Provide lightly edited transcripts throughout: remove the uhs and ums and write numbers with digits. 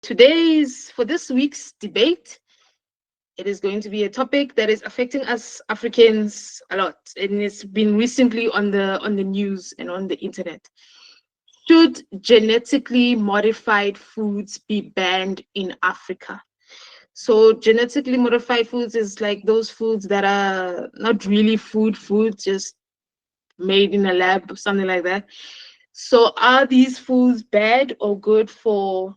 for this week's debate, it is going to be a topic that is affecting us Africans a lot, and it's been recently on the news and on the internet. Should genetically modified foods be banned in Africa? So genetically modified foods is like those foods that are not really food, just made in a lab or something like that. So are these foods bad or good for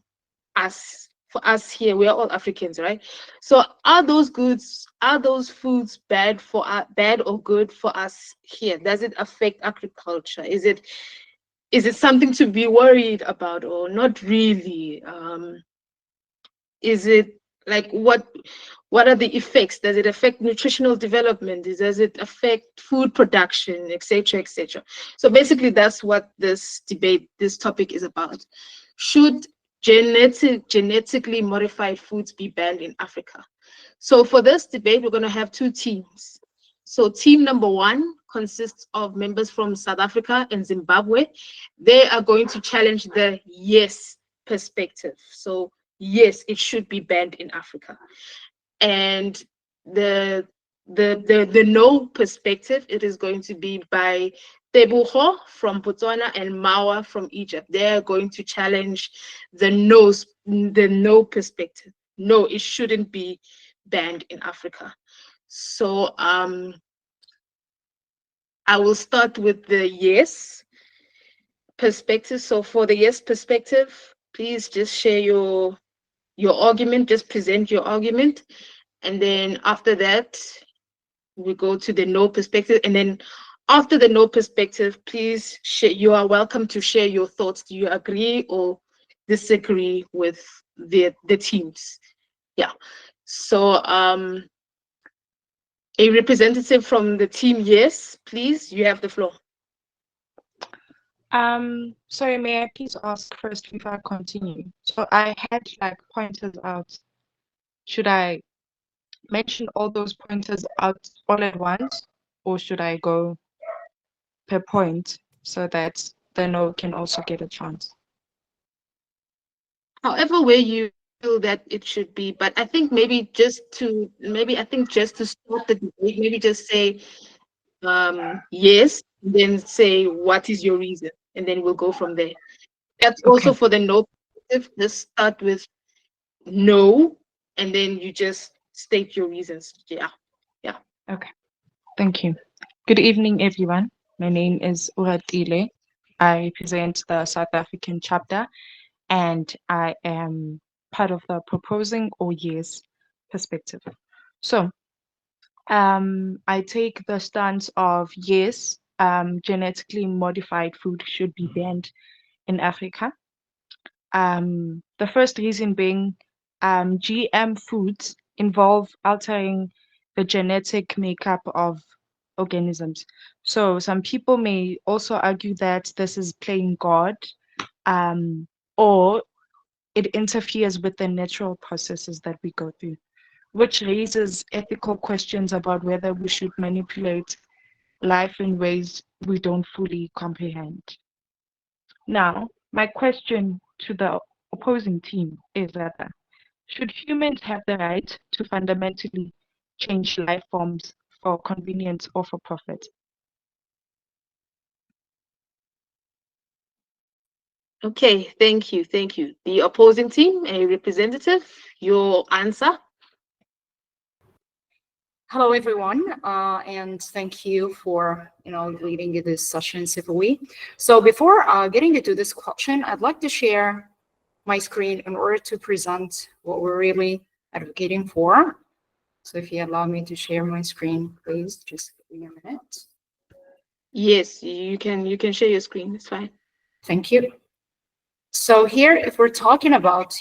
us? For us here, we are all Africans, right? So are those foods bad bad or good for us here? Does it affect agriculture? Is it something to be worried about or not really? Is it like what are the effects? Does it affect nutritional development? Does it affect food production, etc., etc.? So basically, that's what this topic is about. Should genetically modified foods be banned in Africa? So for this debate, we're going to have two teams. So team number one consists of members from South Africa and Zimbabwe. They are going to challenge the yes perspective. So yes, it should be banned in Africa. And the no perspective, it is going to be by Tebogo from Botswana and Mawa from Egypt. They're going to challenge the no perspective. No, it shouldn't be banned in Africa. So I will start with the yes perspective. So for the yes perspective, please just share your argument, just present your argument. And then after that, we go to the no perspective. And then after the no perspective, please share, you are welcome to share your thoughts. Do you agree or disagree with the teams? Yeah. So a representative from the team, yes, please, you have the floor. Sorry, may I please ask first before I continue? So I had like pointers out. Should I mention all those pointers out all at once, or should I go per point so that the no can also get a chance? However way you feel that it should be, but I think just to start the debate, maybe just say yes, then say what is your reason, and then we'll go from there. That's also Okay. for the no perspective. Just start with no, and then you just state your reasons. Yeah. Okay. Thank you. Good evening, everyone. My name is Uratile. I represent the South African chapter, and I am part of the proposing or yes perspective. So I take the stance of yes, genetically modified food should be banned in Africa. The first reason being GM foods involve altering the genetic makeup of organisms. So some people may also argue that this is playing God, or it interferes with the natural processes that we go through, which raises ethical questions about whether we should manipulate life in ways we don't fully comprehend. Now, my question to the opposing team is that should humans have the right to fundamentally change life forms for convenience or for profit? Okay, thank you. The opposing team, a representative, your answer. Hello, everyone, and thank you for leading this session civilly. So before getting into this question, I'd like to share my screen in order to present what we're really advocating for. So if you allow me to share my screen, please, just give me a minute. Yes, you can share your screen. It's fine. Thank you. So here, if we're talking about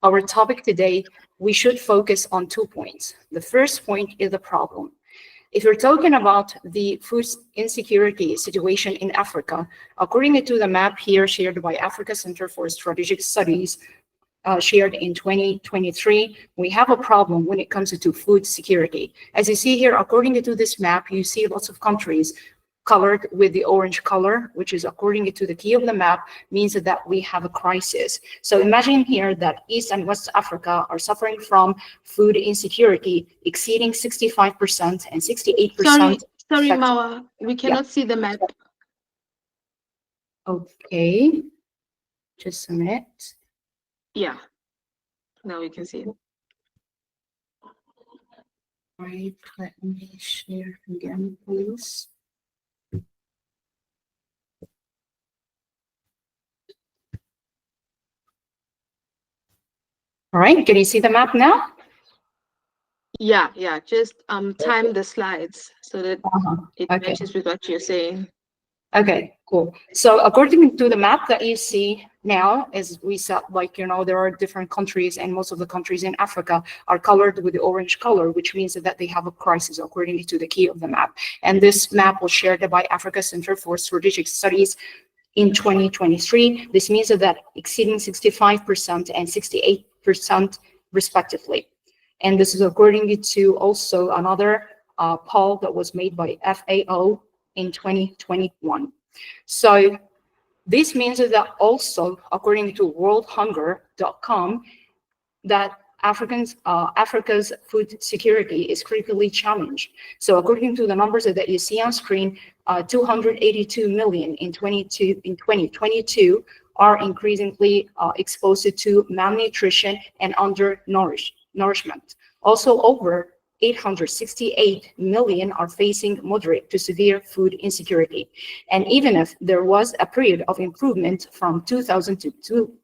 our topic today, we should focus on 2 points. The first point is the problem. If you're talking about the food insecurity situation in Africa, according to the map here shared by Africa Center for Strategic Studies, shared in 2023, we have a problem when it comes to food security. As you see here, according to this map, you see lots of countries colored with the orange color, which is according to the key of the map, means that we have a crisis. So imagine here that East and West Africa are suffering from food insecurity exceeding 65% and Sorry, 68% sorry, affect. Mawa. We Yeah, cannot see the map. okay, just a minute. Yeah, now we can see it. Right, let me share again, please. All right, can you see the map now? Yeah, yeah. Just time the slides so that Uh-huh. it Okay. matches with what you're saying. Okay, cool. So according to the map that you see now, as we said, like, there are different countries, and most of the countries in Africa are colored with the orange color, which means that they have a crisis according to the key of the map. And this map was shared by Africa Center for Strategic Studies in 2023. This means that exceeding 65% and 68% respectively. And this is according to also another poll that was made by FAO in 2021. So this means that also, according to worldhunger.com, that Africa's food security is critically challenged. So according to the numbers that you see on screen, 282 million in 2022 are increasingly exposed to malnutrition and undernourishment. Also, over 868 million are facing moderate to severe food insecurity. And even if there was a period of improvement from 2000 to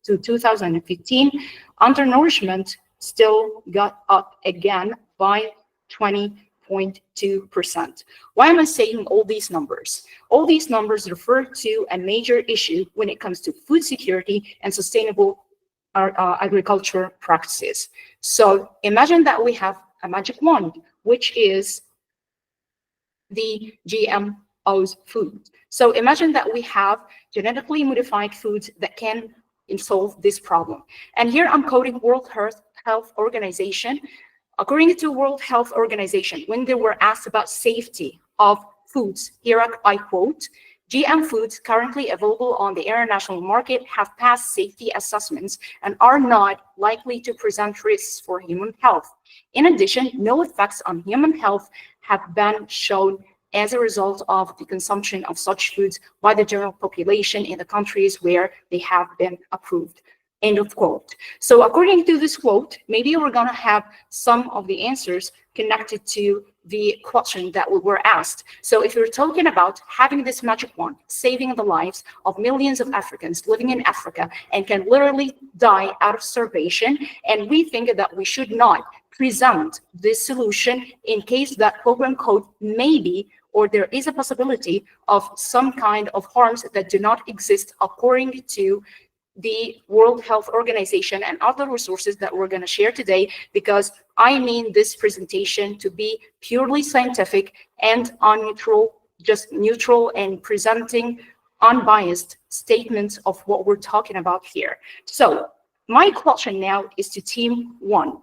2015, undernourishment still got up again by 20.2%. Why am I saying all these numbers? All these numbers refer to a major issue when it comes to food security and sustainable agriculture practices. So imagine that we have a magic wand, which is the GMOs food. So imagine that we have genetically modified foods that can solve this problem. And here I'm quoting World Health Organization. According to World Health Organization, when they were asked about safety of foods, here I quote, GM foods currently available on the international market have passed safety assessments and are not likely to present risks for human health. In addition, no effects on human health have been shown as a result of the consumption of such foods by the general population in the countries where they have been approved. End of quote. So according to this quote, maybe we're going to have some of the answers connected to the question that we were asked. So if you're talking about having this magic wand, saving the lives of millions of Africans living in Africa and can literally die out of starvation, and we think that we should not present this solution in case that quote unquote maybe or there is a possibility of some kind of harms that do not exist according to the World Health Organization and other resources that we're going to share today, because I mean this presentation to be purely scientific and unneutral, just neutral and presenting unbiased statements of what we're talking about here. So my question now is to team one.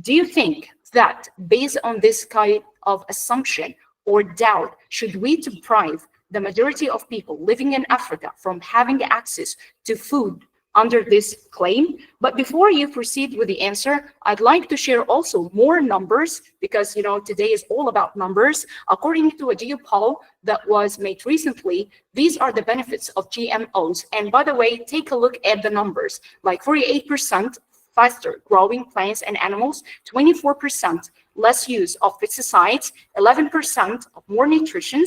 Do you think that based on this kind of assumption or doubt, should we deprive the majority of people living in Africa from having access to food under this claim? But before you proceed with the answer, I'd like to share also more numbers, because today is all about numbers. According to a geopoll that was made recently, these are the benefits of GMOs. And by the way, take a look at the numbers, like 48% faster growing plants and animals, 24% less use of pesticides, 11% of more nutrition,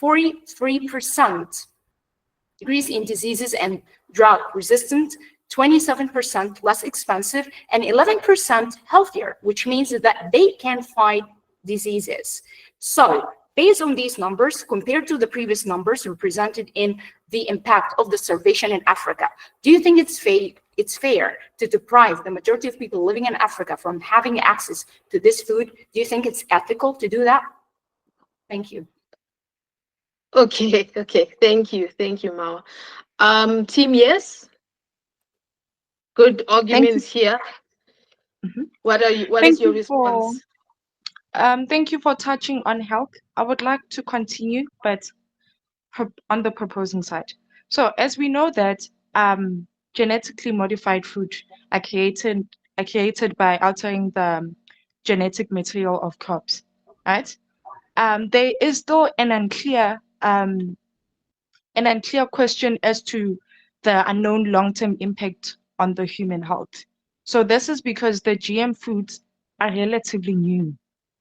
43% decrease in diseases and drug resistant, 27% less expensive, and 11% healthier, which means that they can fight diseases. So based on these numbers, compared to the previous numbers represented in the impact of the starvation in Africa, do you think it's fair to deprive the majority of people living in Africa from having access to this food? Do you think it's ethical to do that? Thank you. Okay, okay. Thank you, Mawa. Team, yes. Good Thank you. arguments here. Mhm. What is Thank your you for response? thank you for touching on health. I would like to continue, but on the proposing side. So as we know that genetically modified food are created by altering the genetic material of crops, right? There is still an unclear question as to the unknown long-term impact on the human health. So this is because the GM foods are relatively new.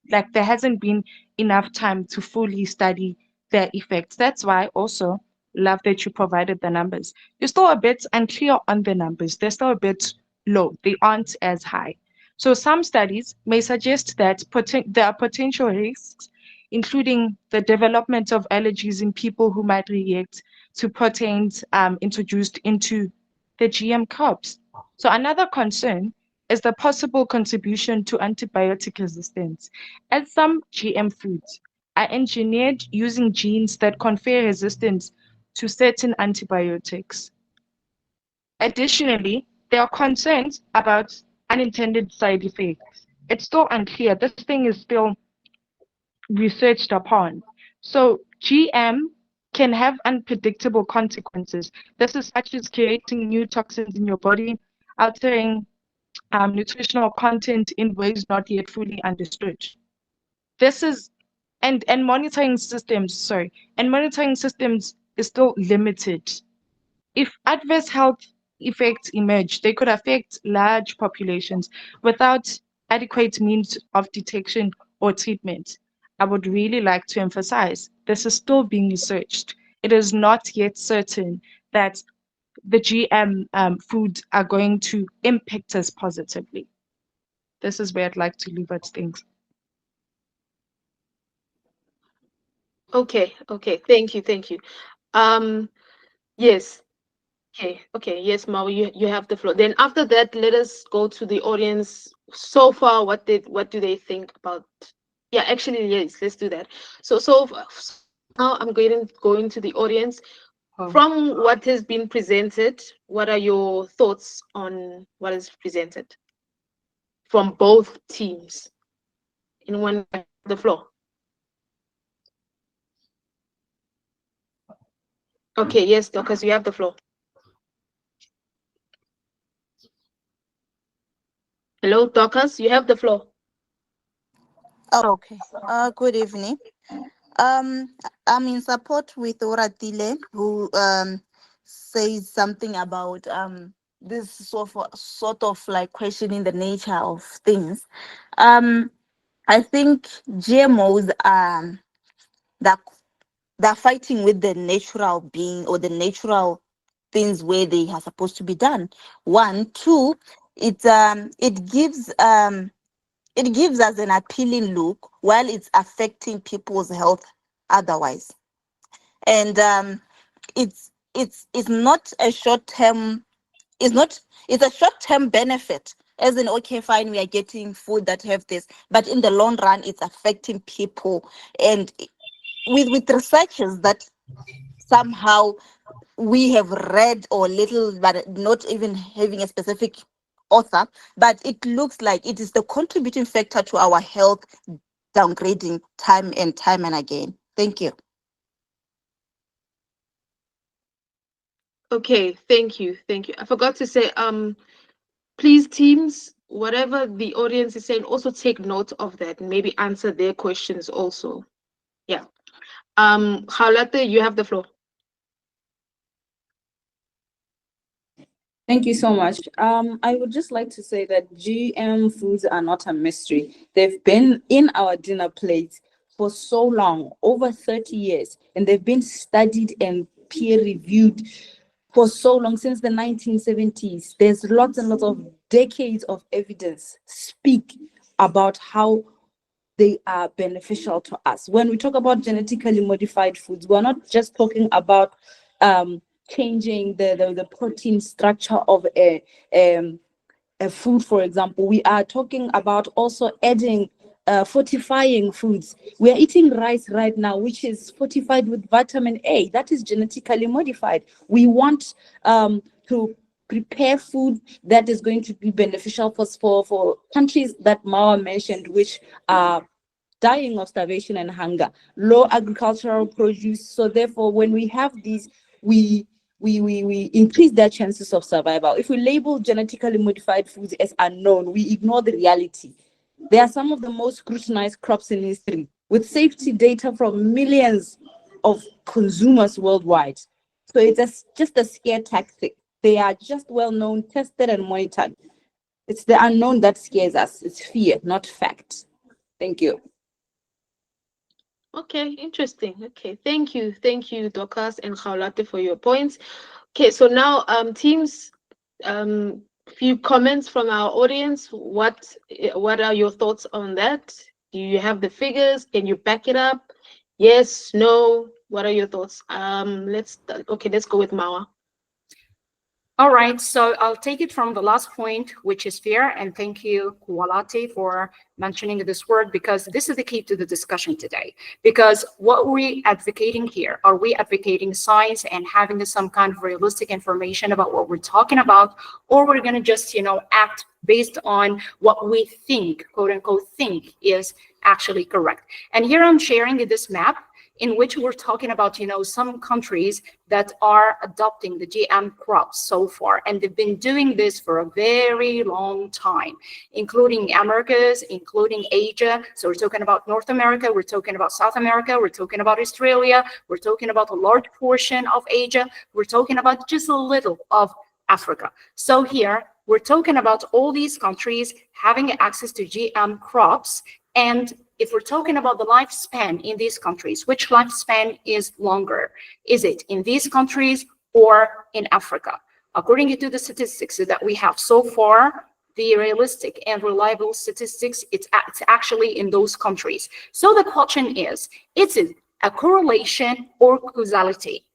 Like there hasn't been enough time to fully study their effects. That's why also love that you provided the numbers. You're still a bit unclear on the numbers. They're still a bit low. They aren't as high. So some studies may suggest that there are potential risks, including the development of allergies in people who might react to proteins introduced into the GM crops. So another concern is the possible contribution to antibiotic resistance, as some GM foods are engineered using genes that confer resistance to certain antibiotics. Additionally, there are concerns about unintended side effects. It's still unclear. This thing is still researched upon. So GM can have unpredictable consequences. This is such as creating new toxins in your body, altering nutritional content in ways not yet fully understood. This is and monitoring systems is still limited. If adverse health effects emerge, they could affect large populations without adequate means of detection or treatment. I would really like to emphasize this is still being researched. It is not yet certain that the GM foods are going to impact us positively. This is where I'd like to leave it things. Okay. Thank you. Um, yes. Okay. Yes, Mao, you have the floor. Then after that, let us go to the audience. So far, what do they think about? Yeah, actually, yes, let's do that. So now I'm going to the audience. From what has been presented, what are your thoughts on what is presented from both teams? Anyone have the floor? Okay, yes, Dorcas, you have the floor. Hello, Dorcas, you have the floor. Okay. Good evening. Um, I'm in support with Oratile, who says something about this sort of like questioning the nature of things. Um, I think GMOs that they're fighting with the natural being or the natural things where they are supposed to be done. One, two, it gives us an appealing look while it's affecting people's health otherwise. And it's not a short term, it's a short term benefit. As in, okay, fine, we are getting food that have this, but in the long run, it's affecting people. And with researchers that somehow we have read or little, but not even having a specific author, but it looks like it is the contributing factor to our health downgrading time and again. Thank you. Okay, thank you. I forgot to say, please, teams, whatever the audience is saying, also take note of that and maybe answer their questions also. Yeah. Halate, you have the floor. Thank you so much. I would just like to say that GM foods are not a mystery. They've been in our dinner plates for so long, over 30 years, and they've been studied and peer reviewed for so long, since the 1970s. There's lots and lots of decades of evidence speak about how they are beneficial to us. When we talk about genetically modified foods, we're not just talking about changing the protein structure of a food, for example. We are talking about also adding fortifying foods. We are eating rice right now, which is fortified with vitamin A. That is genetically modified. We want to prepare food that is going to be beneficial for countries that Mao mentioned, which are dying of starvation and hunger, low agricultural produce. So therefore, when we have these, we increase their chances of survival. If we label genetically modified foods as unknown, we ignore the reality. They are some of the most scrutinized crops in history, with safety data from millions of consumers worldwide. So it's just a scare tactic. They are just well known, tested, and monitored. It's the unknown that scares us. It's fear, not fact. Thank you. Okay, interesting. Okay, thank you, Dorcas and Khaulate for your points. Okay, so now teams, few comments from our audience. What are your thoughts on that? Do you have the figures? Can you back it up? Yes, no. What are your thoughts? Let's go with Mawa. All right, so I'll take it from the last point, which is fear, and thank you, Kualati, for mentioning this word, because this is the key to the discussion today. Because what we're advocating here, are we advocating science and having some kind of realistic information about what we're talking about, or we're going to just, act based on what we think, quote unquote, think is actually correct? And here I'm sharing this map in which we're talking about, some countries that are adopting the GM crops so far. And they've been doing this for a very long time, including Americas, including Asia. So we're talking about North America, we're talking about South America, we're talking about Australia, we're talking about a large portion of Asia, we're talking about just a little of Africa. So here, we're talking about all these countries having access to GM crops. And if we're talking about the lifespan in these countries, which lifespan is longer? Is it in these countries or in Africa? According to the statistics that we have so far, the realistic and reliable statistics, it's actually in those countries. So the question is it a correlation or causality?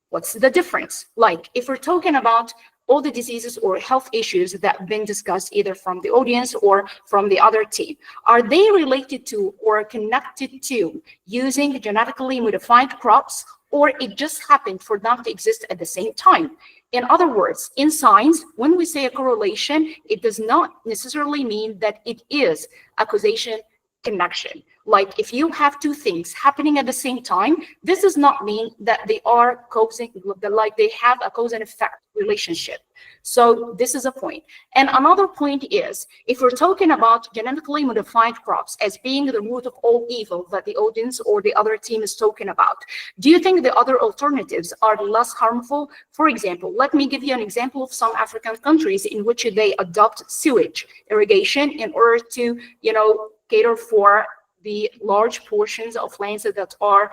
What's the difference? Like if we're talking about all the diseases or health issues that have been discussed either from the audience or from the other team, are they related to or connected to using genetically modified crops, or it just happened for them to exist at the same time? In other words, in science, when we say a correlation, it does not necessarily mean that it is a causation connection. Like if you have two things happening at the same time, this does not mean that they are causing, like they have a cause and effect relationship. So this is a point. And another point is, if we're talking about genetically modified crops as being the root of all evil that the audience or the other team is talking about, do you think the other alternatives are less harmful? For example, let me give you an example of some African countries in which they adopt sewage irrigation in order to, cater for the large portions of lands that are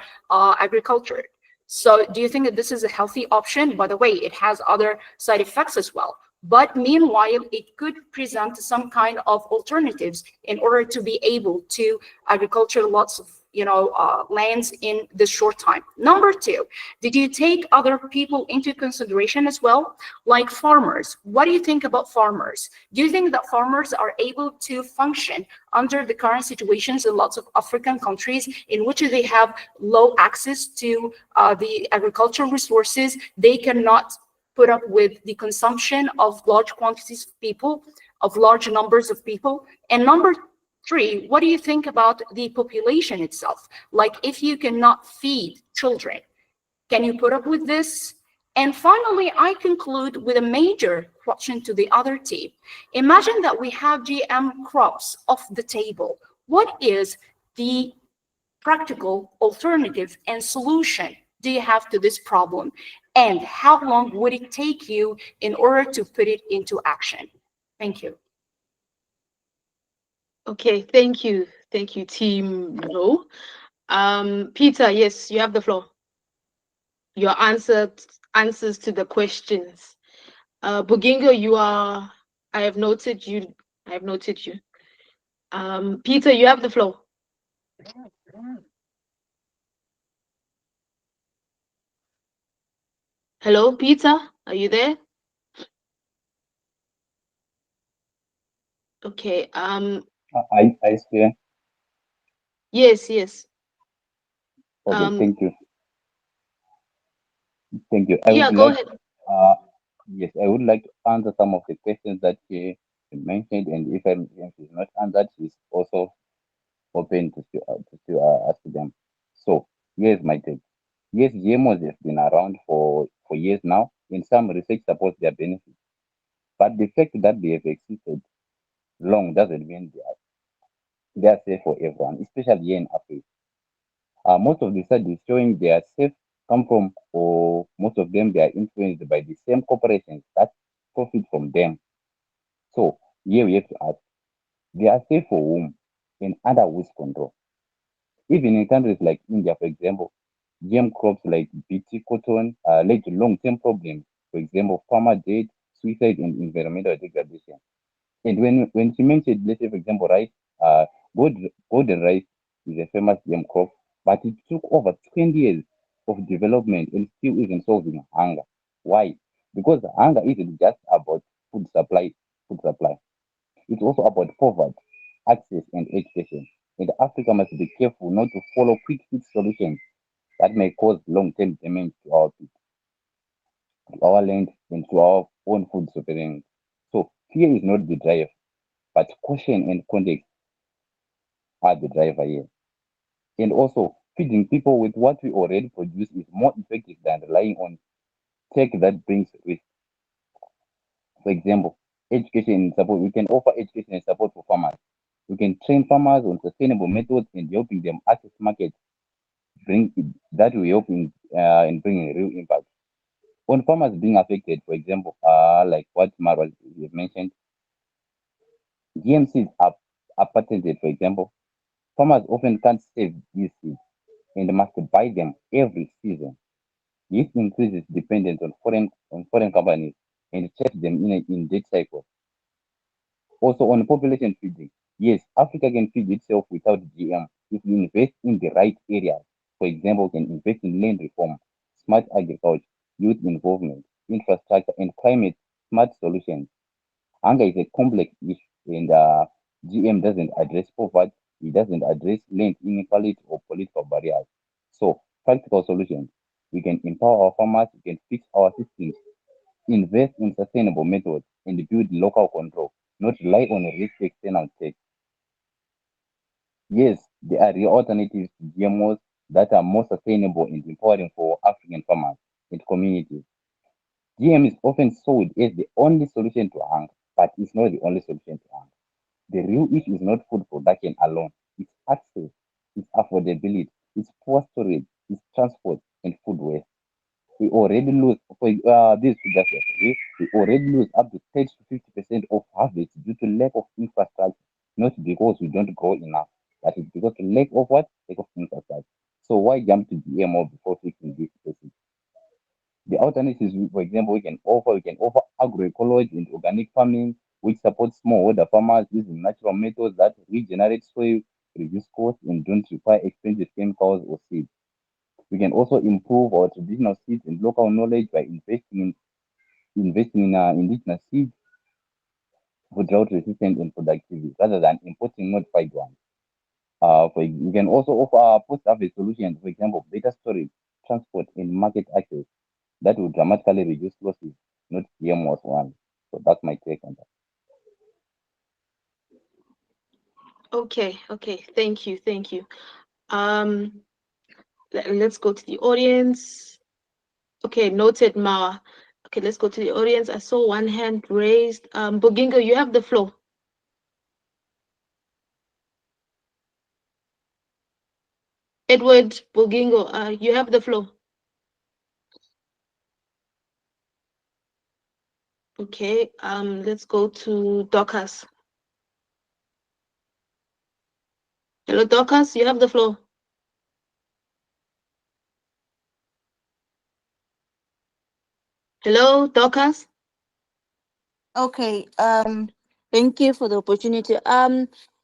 agricultured. So do you think that this is a healthy option? By the way, it has other side effects as well. But meanwhile, it could present some kind of alternatives in order to be able to agriculture lots of lands in this short time. Number two, did you take other people into consideration as well? Like farmers. What do you think about farmers? Do you think that farmers are able to function under the current situations in lots of African countries in which they have low access to the agricultural resources? They cannot put up with the consumption of large quantities of people, of large numbers of people. And number three, what do you think about the population itself? Like if you cannot feed children, can you put up with this? And finally, I conclude with a major question to the other team. Imagine that we have GM crops off the table. What is the practical alternative and solution do you have to this problem? And how long would it take you in order to put it into action? Thank you. Okay, thank you. Thank you, Team No. Peter, yes, you have the floor. Your answers to the questions. Bugingo, I have noted you. I have noted you. Peter, you have the floor. Hello, Peter, are you there? Okay. I see. Yes, yes. Okay, thank you. Thank you. I Yeah, would go like, ahead. uh, yes, I would like to answer some of the questions that she mentioned, and if she's not answered, she's also open to ask them. So here's my take. Yes, GMOs have been around for years now, and some research supports their benefits. But the fact that they have existed long doesn't mean they are safe for everyone, especially here in Africa. Most of the studies showing they are safe come from, or most of them, they are influenced by the same corporations that profit from them. So here we have to ask, they are safe for whom and under which control? Even in countries like India, for example, GM crops like BT cotton led to long-term problems. For example, farmer death, suicide, and environmental degradation. And when she mentioned, let's say, for example, rice, uh, golden rice is a famous GM crop, but it took over 20 years of development and still isn't solving hunger. Why? Because hunger isn't just about food supply, food supply. It's also about poverty, access, and education. And Africa must be careful not to follow quick fix solutions that may cause long-term damage to our land, and to our own food sovereignty. So fear is not the driver, but caution and context are the driver here. And also, feeding people with what we already produce is more effective than relying on tech that brings risk. For example, education and support. We can offer education and support for farmers. We can train farmers on sustainable methods and helping them access markets. Bring that will help in bringing real impact. On farmers being affected, for example, like what Marwa mentioned, GM seeds are patented, for example. Farmers often can't save these seeds and must buy them every season. This increases dependence on foreign companies and traps them in debt cycle. Also on population feeding, yes, Africa can feed itself without GM if we invest in the right areas. For example, we can invest in land reform, smart agriculture, youth involvement, infrastructure, and climate smart solutions. Hunger is a complex issue, and GM doesn't address poverty, it doesn't address land inequality or political barriers. So, practical solutions. We can empower our farmers, we can fix our systems, invest in sustainable methods, and build local control, not rely on risk external tech. Yes, there are real alternatives to GMOs that are more sustainable and empowering for African farmers and communities. GM is often sold as the only solution to hunger, but it's not the only solution to hunger. The real issue is not food production alone. It's access, it's affordability, it's poor storage, it's transport and food waste. We already lose for these figures here, we already lose up to 30 to 50% of harvest due to lack of infrastructure, not because we don't grow enough, but it's because of lack of what? Lack of infrastructure. So why jump to GMO before fixing this basic? The alternatives, for example, we can offer agroecology and organic farming, which supports smallholder farmers using natural methods that regenerate soil, reduce costs, and don't require expensive chemicals or seeds. We can also improve our traditional seeds and local knowledge by investing in indigenous seeds for drought resistant and productivity rather than importing modified ones. We can also offer post-harvest solutions, for example, better storage, transport, and market access that will dramatically reduce losses, not GMOs one. So that's my take on that. Okay, okay. Thank you, thank you. Um, let's go to the audience. Okay, noted, Ma. Okay, let's go to the audience. I saw one hand raised. Bogingo, you have the floor. Edward Bogingo, you have the floor. Okay, let's go to Dorcas. Hello, Dorcas, you have the floor. Hello, Dorcas. Okay. Thank you for the opportunity.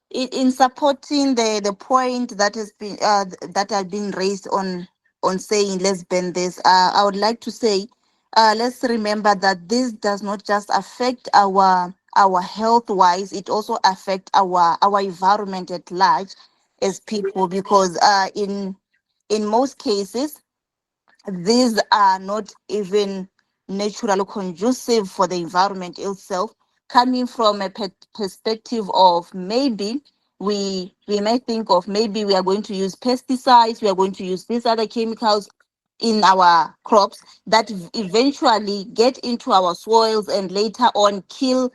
In supporting the point that has been that have been raised on saying let's ban this, I would like to say, let's remember that this does not just affect our health wise, it also affect our environment at large as people, because in most cases these are not even naturally conducive for the environment itself, coming from a perspective of maybe we may think of maybe we are going to use pesticides, we are going to use these other chemicals in our crops that eventually get into our soils and later on kill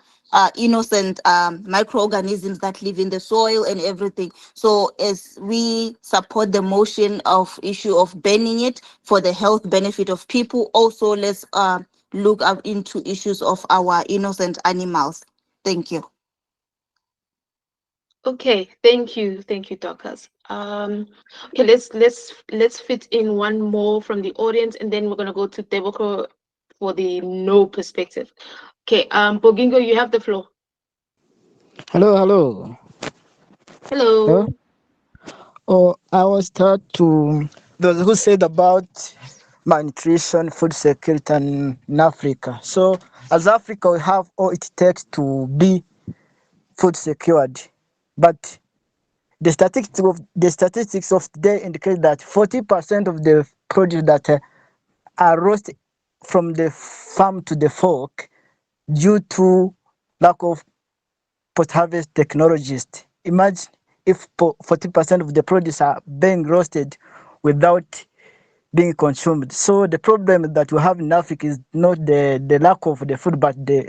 innocent microorganisms that live in the soil and everything. So as we support the motion of issue of banning it for the health benefit of people, also let's look up into issues of our innocent animals. Thank you. Okay, thank you, Dorcas. Okay, let's fit in one more from the audience, and then we're gonna go to Deboko for the no perspective. Okay, Bogingo, you have the floor. Hello, hello. Hello. Hello. Oh, I was taught to those who said about malnutrition, food security in Africa. So, as Africa, we have all it takes to be food secured. But the statistics of today indicate that 40% of the produce that are lost from the farm to the fork due to lack of post-harvest technologies. Imagine if 40% of the produce are being roasted without being consumed. So the problem that we have in Africa is not the lack of the food, but the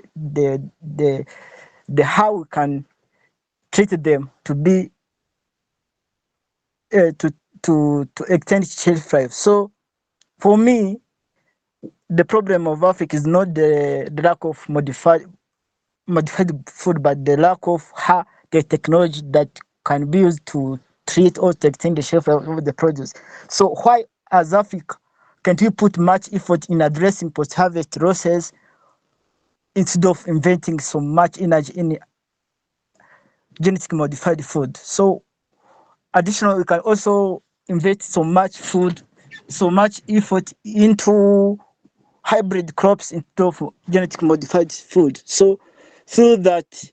how we can treat them to be to to extend shelf life. So for me, the problem of Africa is not the lack of modified food, but the lack of how the technology that can be used to treat or to extend the shelf life of the produce. So why, as Africa, can't we put much effort in addressing post-harvest losses instead of inventing so much energy in genetically modified food? So additionally, we can also invest so much food, so much effort into hybrid crops instead of genetically modified food. So through that,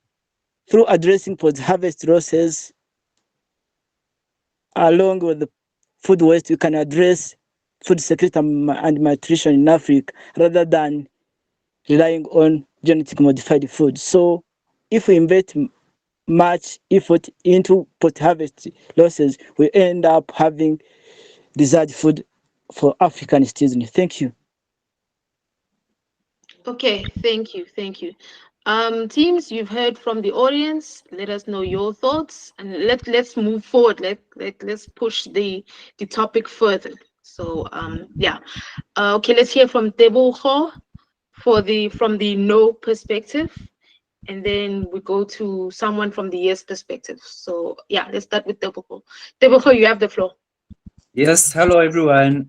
through addressing post-harvest losses along with the food waste, we can address food security and malnutrition in Africa rather than relying on genetically modified food. So if we invest much effort into post-harvest losses, we end up having desired food for African citizens. Thank you. Okay, thank you. Teams, you've heard from the audience. Let us know your thoughts, and let's move forward. Let's push the topic further. So yeah. Okay, let's hear from Debo for the from the no perspective, and then we go to someone from the yes perspective. So yeah, let's start with Debo. Debo, you have the floor. Yes, hello everyone.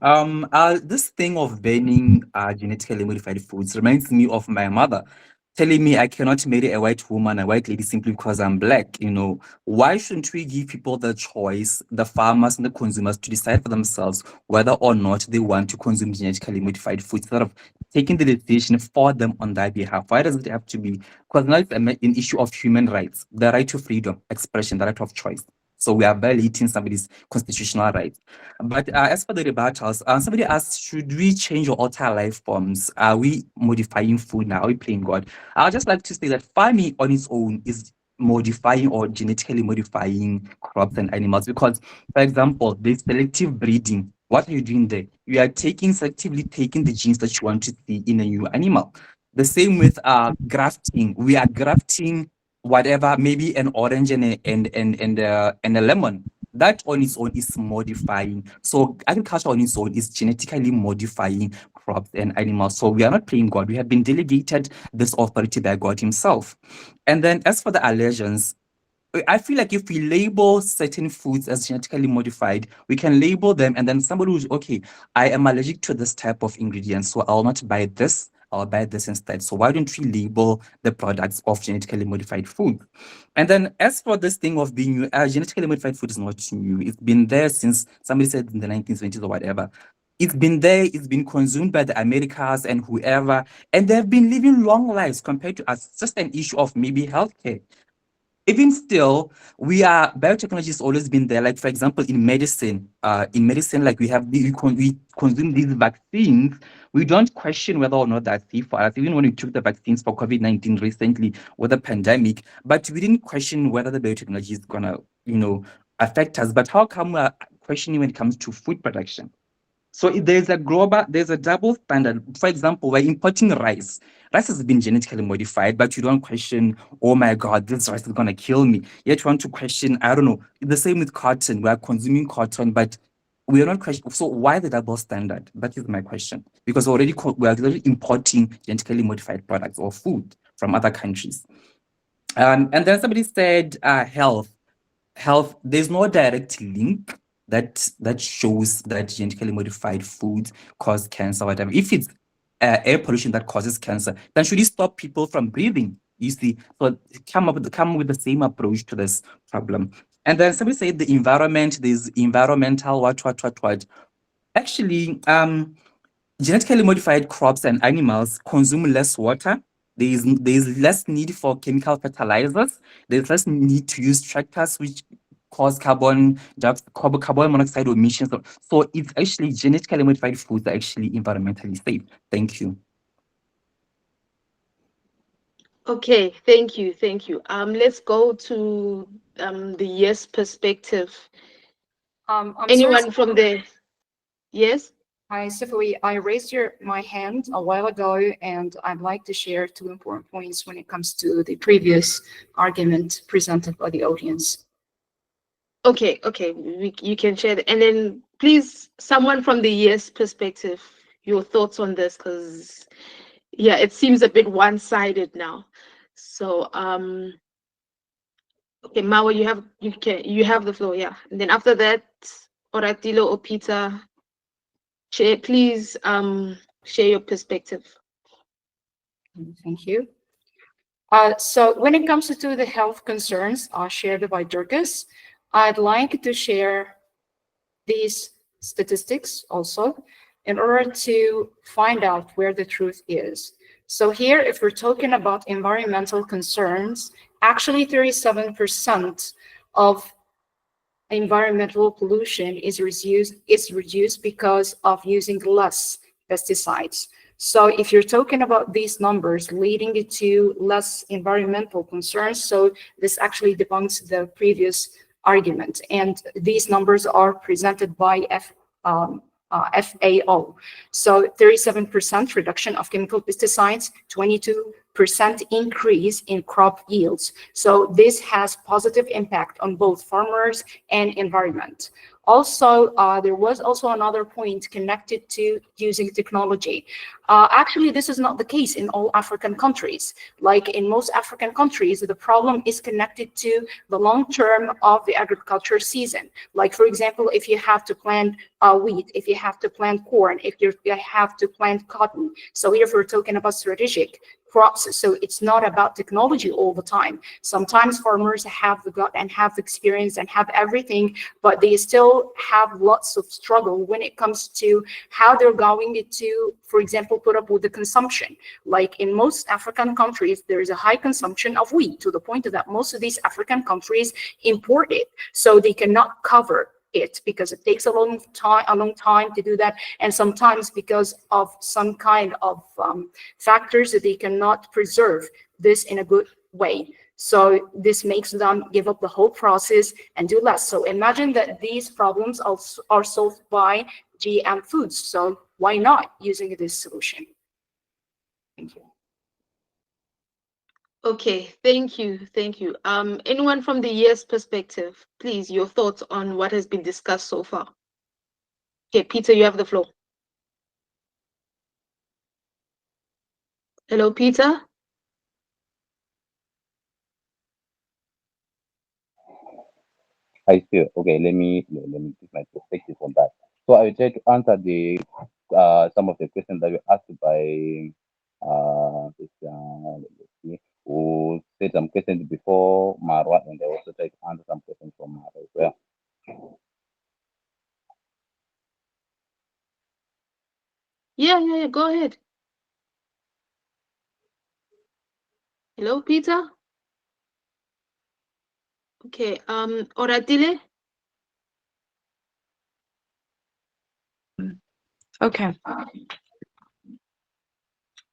This thing of banning genetically modified foods reminds me of my mother telling me I cannot marry a white woman, a white lady, simply because I'm black. Why shouldn't we give people the choice, the farmers and the consumers, to decide for themselves whether or not they want to consume genetically modified foods instead of taking the decision for them on their behalf? Why does it have to be? Because now it's an issue of human rights, the right to freedom, expression, the right of choice. So we are violating somebody's constitutional rights. But as for the rebuttals, somebody asked, should we change or alter life forms? Are we modifying food now? Are we playing God? I'd just like to say that farming on its own is modifying or genetically modifying crops and animals because, for example, there's selective breeding. What are you doing there? You are selectively taking the genes that you want to see in a new animal. The same with grafting. We are grafting whatever, maybe an orange and a lemon. That on its own is modifying. So agriculture on its own is genetically modifying crops and animals. So we are not playing God. We have been delegated this authority by God himself. And then as for the allergens, I feel like if we label certain foods as genetically modified, we can label them and then somebody who's, okay, I am allergic to this type of ingredient, so I'll not buy this, I'll buy this instead. So why don't we label the products of genetically modified food? And then as for this thing of being new, genetically modified food is not new. It's been there since somebody said in the 1920s or whatever. It's been there, it's been consumed by the Americas and whoever, and they've been living long lives compared to us. It's just an issue of maybe healthcare. Even still, biotechnology has always been there. Like, for example, in medicine, like we consume these vaccines. We don't question whether or not that's safe for us. Even when we took the vaccines for COVID-19 recently with the pandemic, but we didn't question whether the biotechnology is gonna affect us. But how come we're questioning when it comes to food production? So there's a double standard. For example, we're importing rice. Rice has been genetically modified, but you don't question, oh my God, this rice is gonna kill me. Yet you want to question, I don't know. The same with cotton. We are consuming cotton, but we are not questioning. So why the double standard? That is my question. Because we are already importing genetically modified products or food from other countries. And then somebody said health, there's no direct link that shows that genetically modified foods cause cancer or whatever. If it's air pollution that causes cancer, then should you stop people from breathing? You see, so come with the same approach to this problem. And then somebody said the environment, there's environmental what. Actually, genetically modified crops and animals consume less water. There's less need for chemical fertilizers. There's less need to use tractors, which cause carbon monoxide emissions. So it's actually genetically modified foods are actually environmentally safe. Thank you. Okay, thank you, thank you. Let's go to the yes perspective. I'm Anyone sorry, from the yes? hi, Sifui. I raised my hand a while ago, and I'd like to share two important points when it comes to the previous argument presented by the audience. Okay, okay, you can share that. And then please, someone from the yes perspective, your thoughts on this, because yeah, it seems a bit one-sided now. So okay, Mawa, you have the floor, yeah. And then after that, Oratilo or Peter, please share your perspective. Thank you. So when it comes to the health concerns shared by Durgas, I'd like to share these statistics also in order to find out where the truth is. So here, if we're talking about environmental concerns, actually 37% of environmental pollution is reduced because of using less pesticides. So if you're talking about these numbers leading to less environmental concerns, so this actually debunks the previous argument. And these numbers are presented by FAO. So 37% reduction of chemical pesticides, 22% increase in crop yields. So this has positive impact on both farmers and environment. Also, there was also another point connected to using technology. Actually, this is not the case in all African countries. Like in most African countries, the problem is connected to the long term of the agriculture season. Like, for example, if you have to plant wheat, if you have to plant corn, if you have to plant cotton. So here we're talking about strategic crops. So it's not about technology all the time. Sometimes farmers have the gut and have the experience and have everything, but they still have lots of struggle when it comes to how they're going to, for example, put up with the consumption. Like in most African countries, there is a high consumption of wheat to the point that most of these African countries import it. So they cannot cover it because it takes a long time to do that, and sometimes because of some kind of factors that they cannot preserve this in a good way. So this makes them give up the whole process and do less. So imagine that these problems are solved by GM foods. So why not using this solution? Thank you. Okay, thank you, thank you. Anyone from the yes perspective, please, your thoughts on what has been discussed so far. Okay, Peter, you have the floor. Hello, Peter. I see. Okay, let me give my perspective on that. So I will try to answer the some of the questions that were asked by let's see, who said some questions before Marwa, and I also try to answer some questions from Marwa as well. Yeah, go ahead. Hello, Peter. Okay, Oratile. Okay.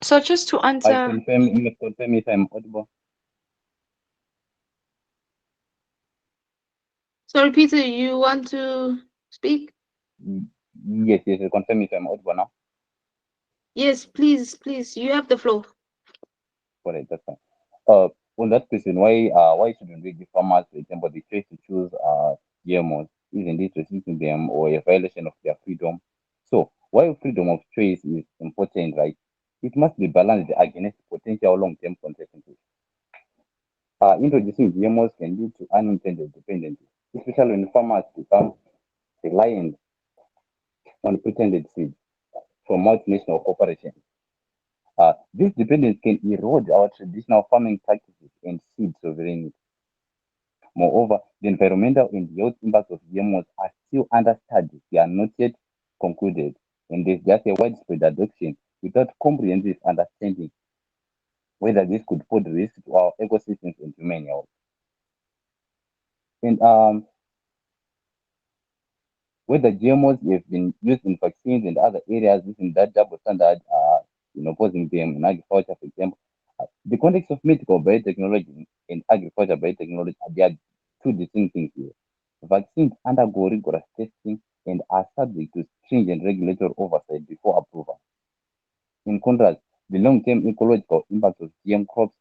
So just to I answer, confirm if I'm audible. Sorry, Peter, you want to speak? Yes, yes, confirm if I'm audible now. Yes, please, you have the floor. Correct, that's fine. On that question, why shouldn't we give farmers, for example, the choice to choose GMOs? Isn't it restricting them or a violation of their freedom? So, while freedom of choice is important, right, it must be balanced against potential long-term consequences. Introducing GMOs can lead to unintended dependency, especially when farmers become reliant on pretended seeds from multinational corporations. This dependence can erode our traditional farming practices and seed sovereignty. Moreover, the environmental and health impacts of GMOs are still under study. They are not yet concluded, and there's just a widespread adoption without comprehensive understanding whether this could pose risk to our ecosystems and human health. And whether GMOs have been used in vaccines and other areas within that double standard, posing them in agriculture, for example. The context of medical biotechnology and agriculture biotechnology, they are two distinct things here. Vaccines undergo rigorous testing and are subject to stringent regulatory oversight before approval. In contrast, the long-term ecological impact of GM crops,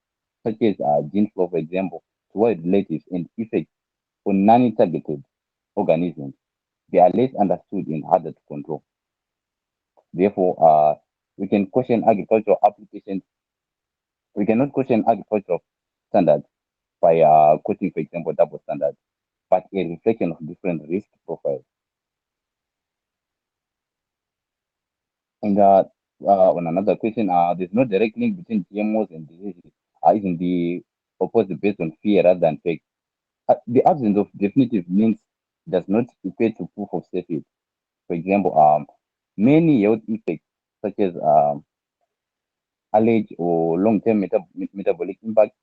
such as gene flow, for example, to wild relatives and effects on non-targeted organisms, they are less understood and harder to control. Therefore, we can question agricultural applications. We cannot question agricultural standards by quoting, for example, double standards, but a reflection of different risk profiles. And on another question, there's no direct link between GMOs and diseases. Isn't the opposite based on fear rather than fact? The absence of definitive links does not equate to proof of safety. For example, many health effects such as allergy or long-term metabolic impact.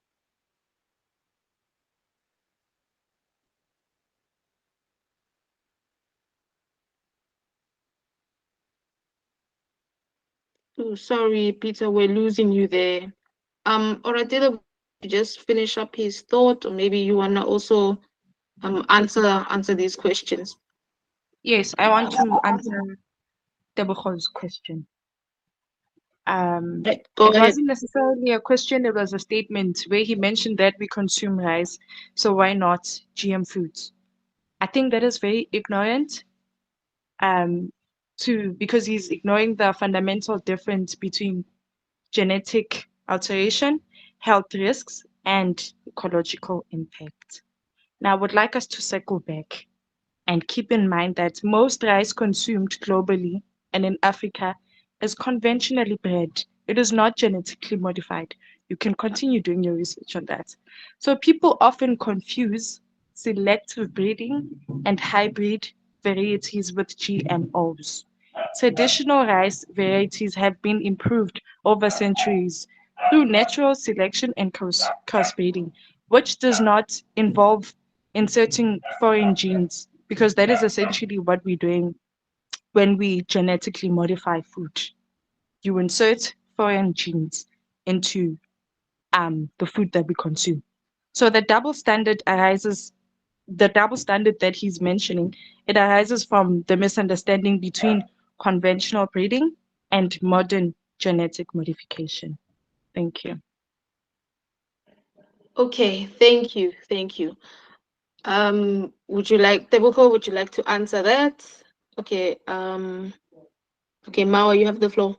Oh, sorry, Peter, we're losing you there. Oratila, just finish up his thought, or maybe you wanna also answer these questions. Yes, I want to answer Tebogo's question. Right, go It ahead. wasn't necessarily a question, it was a statement where he mentioned that we consume rice, so why not GM foods? I think that is very ignorant, um, because he's ignoring the fundamental difference between genetic alteration, health risks, and ecological impact. Now, I would like us to circle back and keep in mind that most rice consumed globally and in Africa is conventionally bred. It is not genetically modified. You can continue doing your research on that. So people often confuse selective breeding and hybrid varieties with GMOs. Traditional rice varieties have been improved over centuries through natural selection and crossbreeding, which does not involve inserting foreign genes, because that is essentially what we're doing when we genetically modify food. You insert foreign genes into the food that we consume. So the double standard that he's mentioning, it arises from the misunderstanding between conventional breeding and modern genetic modification. Thank you. Okay, thank you. Would you like Teboko, would you like to answer that? Okay, okay, Mawa, you have the floor.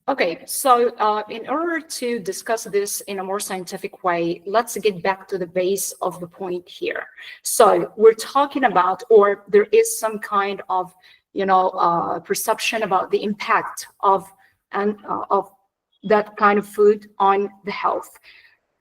Okay, so in order to discuss this in a more scientific way, let's get back to the base of the point here. So we're talking about, or there is some kind of, perception about the impact of that kind of food on the health.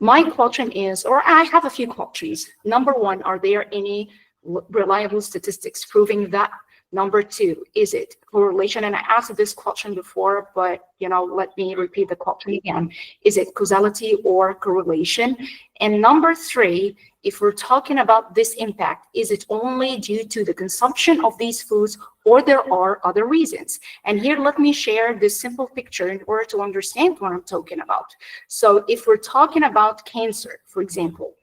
My question is, or I have a few questions. Number one, are there any reliable statistics proving that Number two, is it correlation? And I asked this question before, but let me repeat the question again. Is it causality or correlation? And number three, if we're talking about this impact, is it only due to the consumption of these foods, or there are other reasons? And here, let me share this simple picture in order to understand what I'm talking about. So if we're talking about cancer, for example,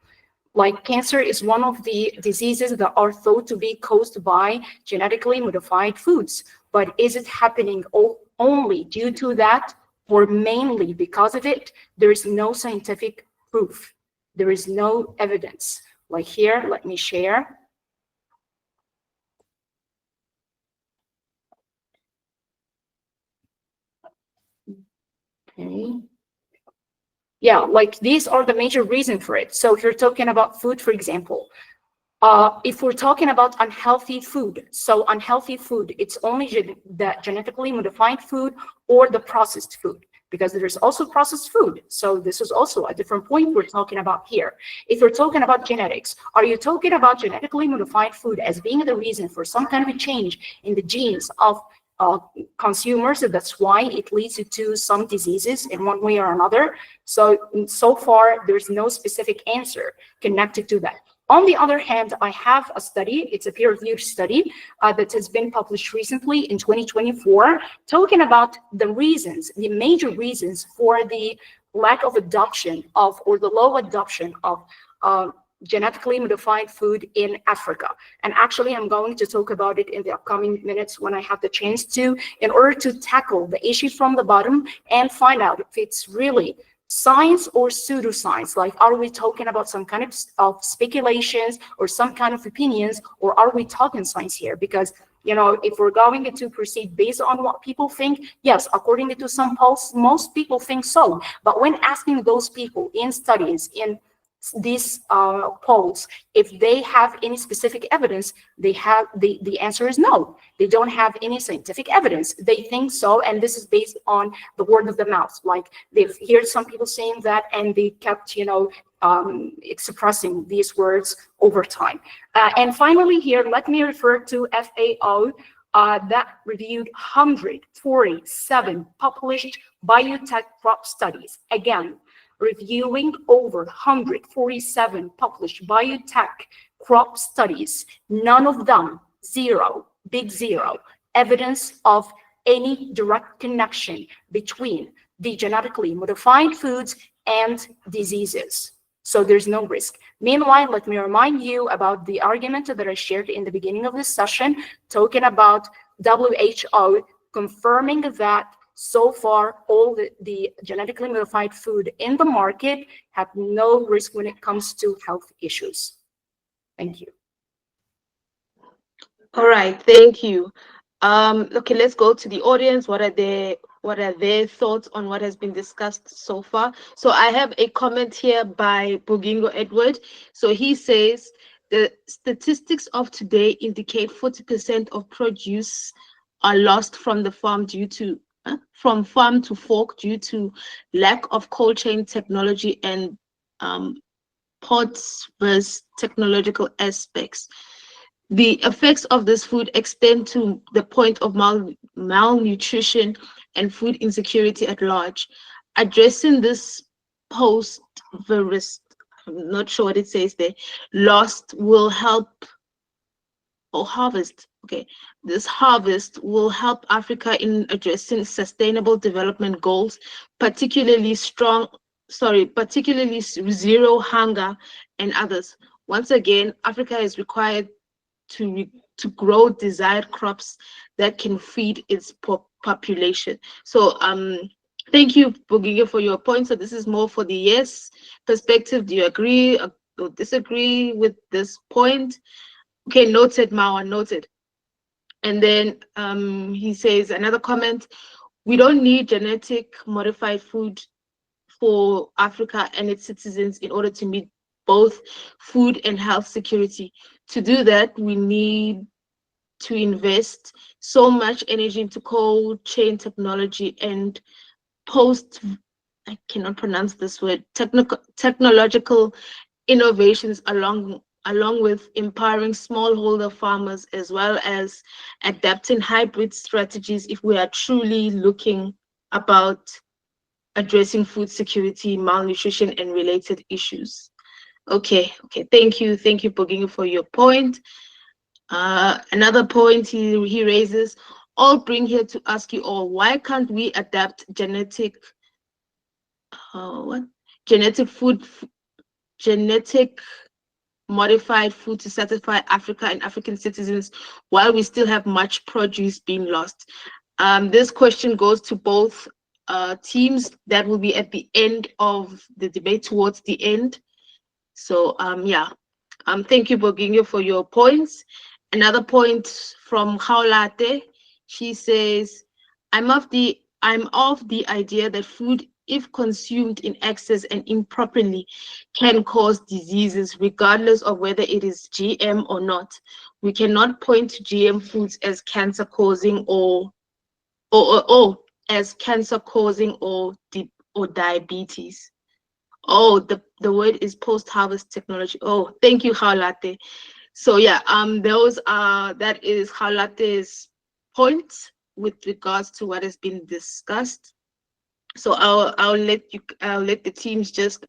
like cancer is one of the diseases that are thought to be caused by genetically modified foods. But is it happening only due to that, or mainly because of it? There is no scientific proof. There is no evidence. Like here, let me share. Okay. Yeah, like these are the major reasons for it. So if you're talking about food, for example, if we're talking about unhealthy food, so unhealthy food, it's only the genetically modified food or the processed food, because there's also processed food. So this is also a different point we're talking about here. If we're talking about genetics, are you talking about genetically modified food as being the reason for some kind of a change in the genes of consumers? So that's why it leads to some diseases in one way or another. So far, there's no specific answer connected to that. On the other hand, I have a study, it's a peer-reviewed study that has been published recently in 2024, talking about the reasons, the major reasons for the lack of adoption of, or the low adoption of genetically modified food in Africa. And actually, I'm going to talk about it in the upcoming minutes when I have the chance to, in order to tackle the issue from the bottom and find out if it's really science or pseudoscience. Like, are we talking about some kind of speculations or some kind of opinions, or are we talking science here? Because, if we're going to proceed based on what people think, yes, according to some polls, most people think so. But when asking those people in studies, in these polls, if they have any specific evidence, the answer is no. They don't have any scientific evidence. They think so, and this is based on the word of the mouth. Like, they've heard some people saying that, and they kept expressing these words over time. And finally, here, let me refer to FAO that reviewed 147 published biotech crop studies. Again, reviewing over 147 published biotech crop studies, none of them, zero, big zero, evidence of any direct connection between the genetically modified foods and diseases. So there's no risk. Meanwhile, let me remind you about the argument that I shared in the beginning of this session, talking about WHO confirming that so far, all the genetically modified food in the market have no risk when it comes to health issues. Thank you. All right, thank you. Okay, let's go to the audience. What are their thoughts on what has been discussed so far? So I have a comment here by Bugingo Edward. So he says the statistics of today indicate 40% of produce are lost from the farm from farm to fork due to lack of cold chain technology and ports versus technological aspects. The effects of this food extend to the point of malnutrition and food insecurity at large. Addressing this post-virus, I'm not sure what it says there, lost will help, or harvest, okay, this harvest will help Africa in addressing sustainable development goals, particularly zero hunger and others. Once again, Africa is required to grow desired crops that can feed its population. So thank you, Bugiga, for your point. So this is more for the yes perspective. Do you agree or disagree with this point? Okay, noted, Mawa, noted. And then he says another comment: we don't need genetic modified food for Africa and its citizens in order to meet both food and health security. To do that, we need to invest so much energy into cold chain technology and I cannot pronounce this word, technological innovations along along with empowering smallholder farmers as well as adapting hybrid strategies if we are truly looking about addressing food security, malnutrition, and related issues. Okay, thank you, Bogingo, for your point. Another point he raises, all bring here to ask you all, why can't we adapt what? Genetic food, genetic modified food to satisfy Africa and African citizens while we still have much produce being lost? This question goes to both teams that will be at the end of the debate, towards the end. So yeah, thank you, Bogingo, for your points. Another point from Haulate, she says, I'm of the idea that food, if consumed in excess and improperly, can cause diseases regardless of whether it is GM or not. We cannot point to GM foods as cancer causing or as cancer causing or diabetes. Oh, the word is post-harvest technology. Oh, thank you, Haulate. So yeah, that is Haulate's point with regards to what has been discussed. So I'll let the teams just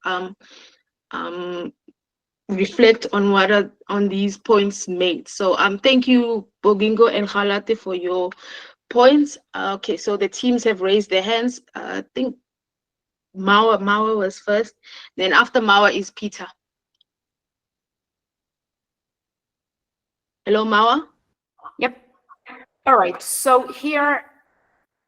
reflect on on these points made. So thank you, Bogingo and Haulate, for your points. Okay, so the teams have raised their hands. I think Mawa was first. Then after Mawa is Peter. Hello, Mawa. Yep. All right. So here,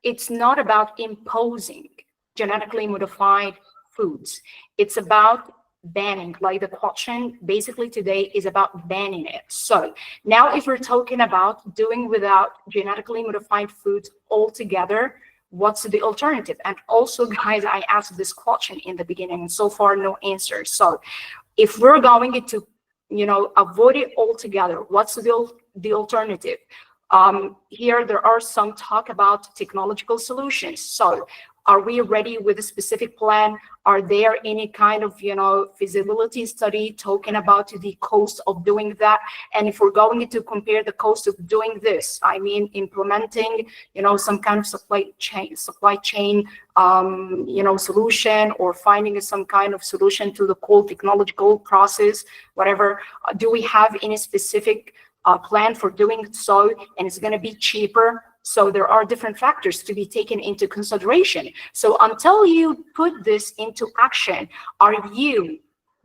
it's not about imposing genetically modified foods. It's about banning, like the question basically today is about banning it. So now if we're talking about doing without genetically modified foods altogether, what's the alternative? And also, guys, I asked this question in the beginning and so far no answer. So if we're going to, avoid it altogether, what's the alternative? Here there are some talk about technological solutions. So are we ready with a specific plan? Are there any kind of, feasibility study talking about the cost of doing that? And if we're going to compare the cost of doing this, I mean, implementing, some kind of supply chain, solution, or finding some kind of solution to the whole technological process, whatever, do we have any specific plan for doing so? And it's going to be cheaper. So there are different factors to be taken into consideration. So until you put this into action, are you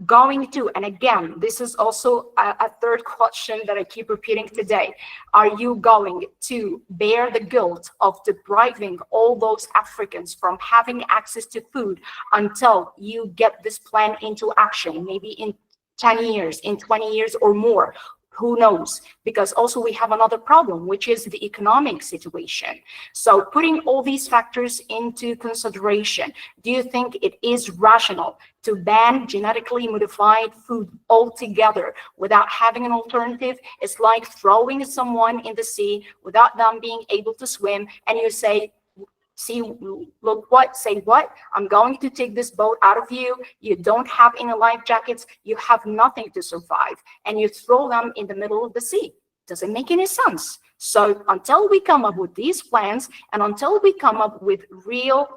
going to, and again, this is also a third question that I keep repeating today, are you going to bear the guilt of depriving all those Africans from having access to food until you get this plan into action, maybe in 10 years, in 20 years or more? Who knows? Because also we have another problem, which is the economic situation. So putting all these factors into consideration, do you think it is rational to ban genetically modified food altogether without having an alternative? It's like throwing someone in the sea without them being able to swim, and you say, see, look what, say what? I'm going to take this boat out of you. You don't have any life jackets. You have nothing to survive. And you throw them in the middle of the sea. Doesn't make any sense. So until we come up with these plans and until we come up with real,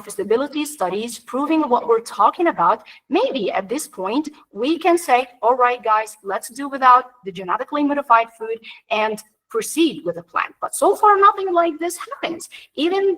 feasibility studies proving what we're talking about, maybe at this point we can say, all right, guys, let's do without the genetically modified food and proceed with a plan. But so far, nothing like this happens. Even,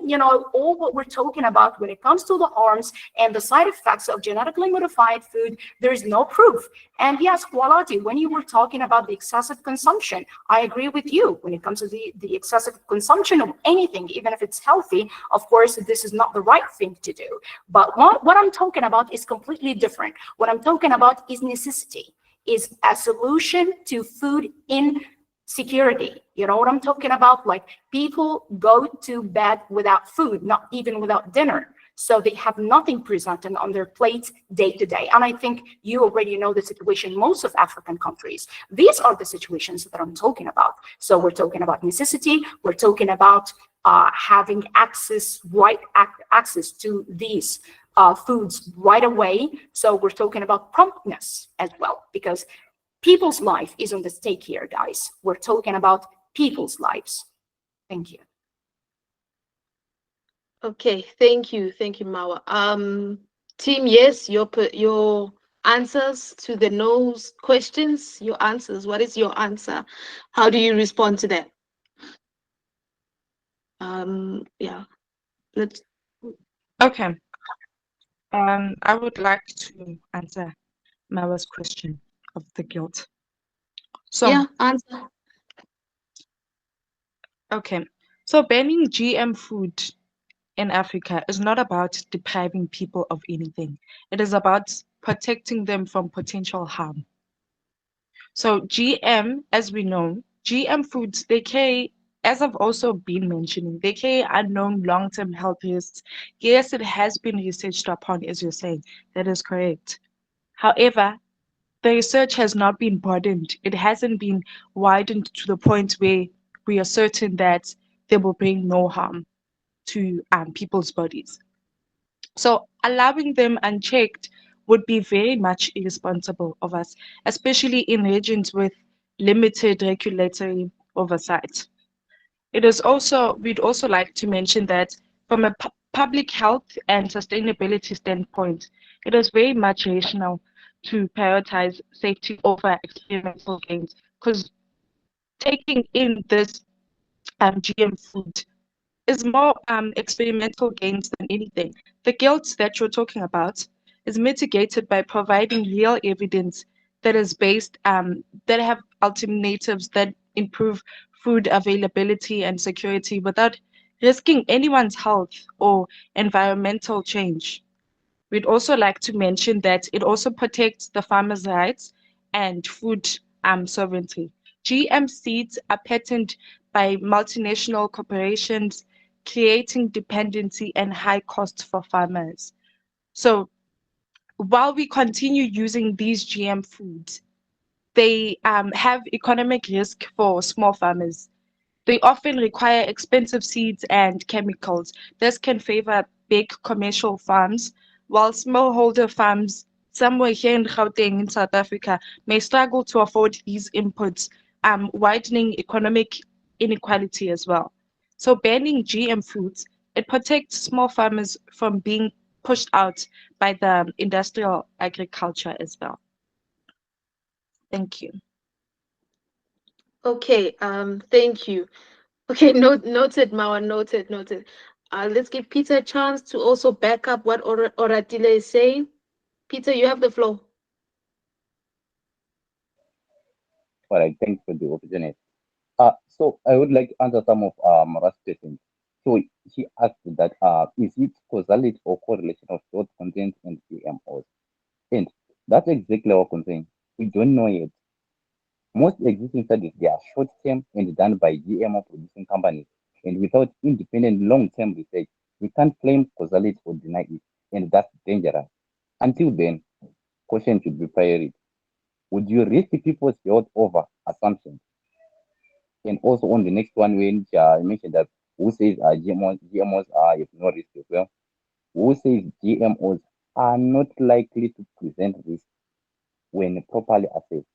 all what we're talking about when it comes to the harms and the side effects of genetically modified food, there is no proof. And yes, quality, when you were talking about the excessive consumption, I agree with you. When it comes to the excessive consumption of anything, even if it's healthy, of course, this is not the right thing to do. But what I'm talking about is completely different. What I'm talking about is necessity, is a solution to food insecurity. You know what I'm talking about? Like, people go to bed without food, not even without dinner. So they have nothing presented on their plates day to day. And I think you already know the situation in most of African countries. These are the situations that I'm talking about. So we're talking about necessity. We're talking about having access to these foods right away. So we're talking about promptness as well, because People's life is on the stake here, guys. We're talking about people's lives. Thank you. Okay, thank you, Mawa. Team, yes, your answers to the no's questions, your answers. What is your answer? How do you respond to that? Yeah, let's. Okay. I would like to answer Mawa's question of the guilt. So, Yeah, answer. okay. So banning GM food in Africa is not about depriving people of anything. It is about protecting them from potential harm. So GM, as we know, GM foods, they carry, as I've also been mentioning, they carry unknown long-term health risks. Yes, it has been researched upon, as you're saying. That is correct. However, the research has not been broadened. It hasn't been widened to the point where we are certain that they will bring no harm to people's bodies. So allowing them unchecked would be very much irresponsible of us, especially in regions with limited regulatory oversight. It is also, we'd also like to mention that from a public health and sustainability standpoint, it is very much rational to prioritize safety over experimental gains because taking in this GM food is more experimental gains than anything. The guilt that you're talking about is mitigated by providing real evidence that is based that have alternatives that improve food availability and security without risking anyone's health or environmental change. We'd also like to mention that it also protects the farmers' rights and food sovereignty. GM seeds are patented by multinational corporations, creating dependency and high costs for farmers. So while we continue using these GM foods, they have economic risk for small farmers. They often require expensive seeds and chemicals. This can favor big commercial farms, while smallholder farms somewhere here in Gauteng in South Africa may struggle to afford these inputs, widening economic inequality as well. So banning GM foods, it protects small farmers from being pushed out by the industrial agriculture as well. Thank you. Okay, thank you. Okay, noted, Mawa, noted. Let's give Peter a chance to also back up what Oratile is saying. Peter, you have the floor. All right, thanks for the opportunity. So I would like to answer some of Mara's questions. So she asked that is it causality or correlation of both content and GMOs? And that's exactly our concern. We don't know yet. Most existing studies they are short-term and done by GMO producing companies, and without independent long-term research, we can't claim causality or deny it, and that's dangerous. Until then, caution should be priority. Would you risk people's health over assumptions? And also on the next one, when you mentioned that who says GMOs are if no risk as well? Who says GMOs are not likely to present risk when properly assessed?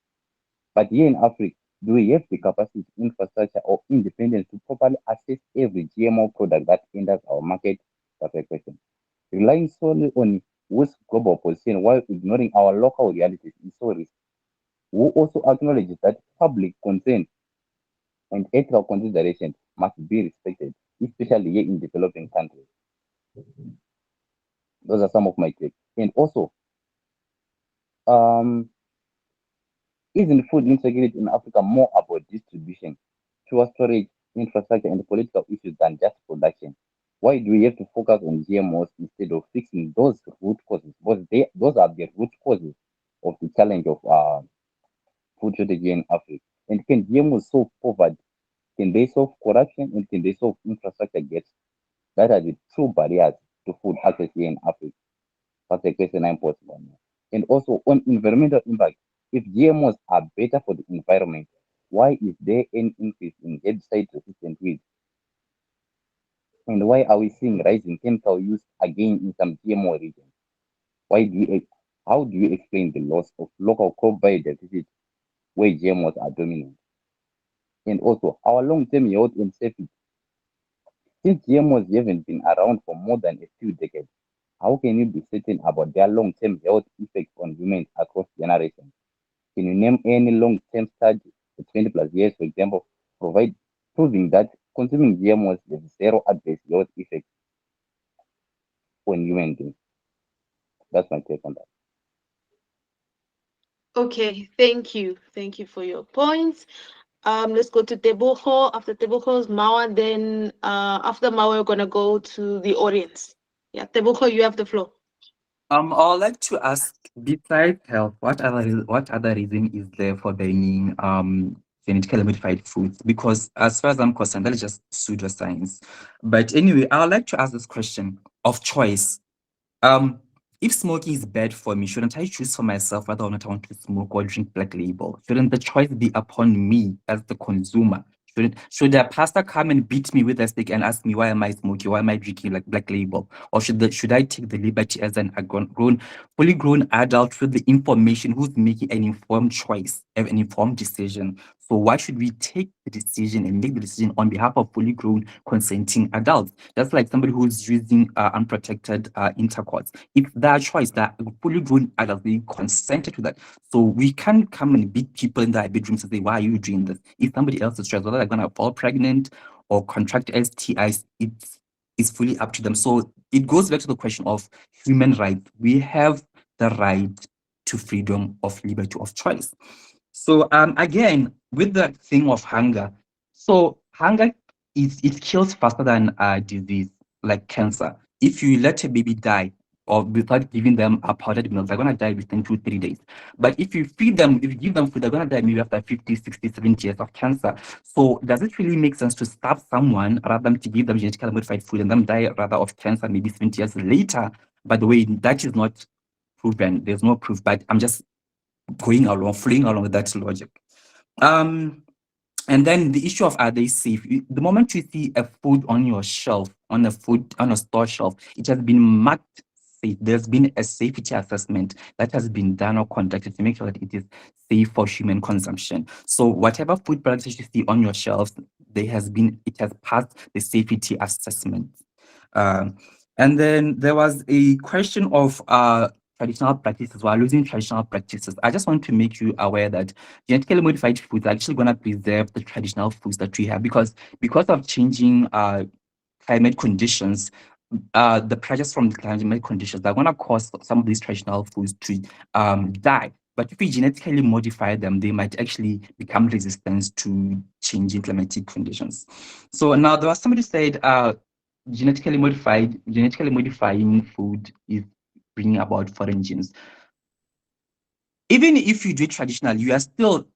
But here in Africa, do we have the capacity, infrastructure, or independence to properly assess every GMO product that enters our market? That's a question. Relying solely on whose global position while ignoring our local realities is so risky. Who also acknowledges that public concern and ethical considerations must be respected, especially here in developing countries. Those are some of my takes. And also, um, isn't food insecurity in Africa more about distribution, poor storage, infrastructure, and political issues than just production? Why do we have to focus on GMOs instead of fixing those root causes? Because those are the root causes of the challenge of food shortage here in Africa. And can GMOs solve poverty? Can they solve corruption? And can they solve infrastructure gaps? That are the true barriers to food access here in Africa. That's a question I'm posing on you. And also on environmental impact, if GMOs are better for the environment, why is there an increase in herbicide resistant weeds? And why are we seeing rising chemical use again in some GMO regions? Why do you, how do you explain the loss of local crop biodiversity where GMOs are dominant. And also our long-term health and safety. Since GMOs haven't been around for more than a few decades, how can you be certain about their long-term health effects on humans across generations? Can you name any long-term study, 20 plus years, for example, proving that consuming GMOs has zero adverse health effects on human beings? That's my take on that. Okay, thank you. Thank you for your points. Let's go to Teboho. After Teboho's Mawa, then after Mawa, we're gonna go to the audience. Yeah, Teboho, you have the floor. I would like to ask, besides health, what other reason is there for banning genetically modified foods? Because as far as I'm concerned, that is just pseudoscience. But anyway, I would like to ask this question of choice. If smoking is bad for me, shouldn't I choose for myself whether or not I want to smoke or drink Black Label? Shouldn't the choice be upon me as the consumer? Should a pastor come and beat me with a stick and ask me why am I smoking, why am I drinking like Black Label? Or should I take the liberty as an fully grown adult with the information who's making an informed choice, an informed decision? So why should we take the decision and make the decision on behalf of fully grown consenting adults? That's like somebody who's using unprotected intercourse. It's their choice, that fully grown adults, they consented to that. So we can't come and beat people in their bedrooms and say, why are you doing this? If somebody else's choice, whether they're going to fall pregnant or contract STIs, it's fully up to them. So it goes back to the question of human rights. We have the right to freedom of liberty of choice. So again, with the thing of hunger, so hunger it kills faster than disease like cancer. If you let a baby die or without giving them a powdered milk, they're gonna die within 2-3 days. But if you feed them, if you give them food, they're gonna die maybe after 50, 60, 70 years of cancer. So does it really make sense to starve someone rather than to give them genetically modified food and them die rather of cancer maybe 70 years later? By the way, that is not proven. There's no proof, but I'm just flying along with that logic. And then the issue of are they safe? The moment you see a food on your shelf, on a store shelf, it has been marked safe. There's been a safety assessment that has been done or conducted to make sure that it is safe for human consumption. So whatever food products that you see on your shelves, it has passed the safety assessment. And then there was a question of traditional practices. While losing traditional practices, I just want to make you aware that genetically modified foods are actually going to preserve the traditional foods that we have because of changing climate conditions. The pressures from the climate conditions are going to cause some of these traditional foods to die. But if we genetically modify them, they might actually become resistant to changing climatic conditions. So now there was somebody said genetically modifying food is bringing about foreign genes. Even if you do it traditionally, you are still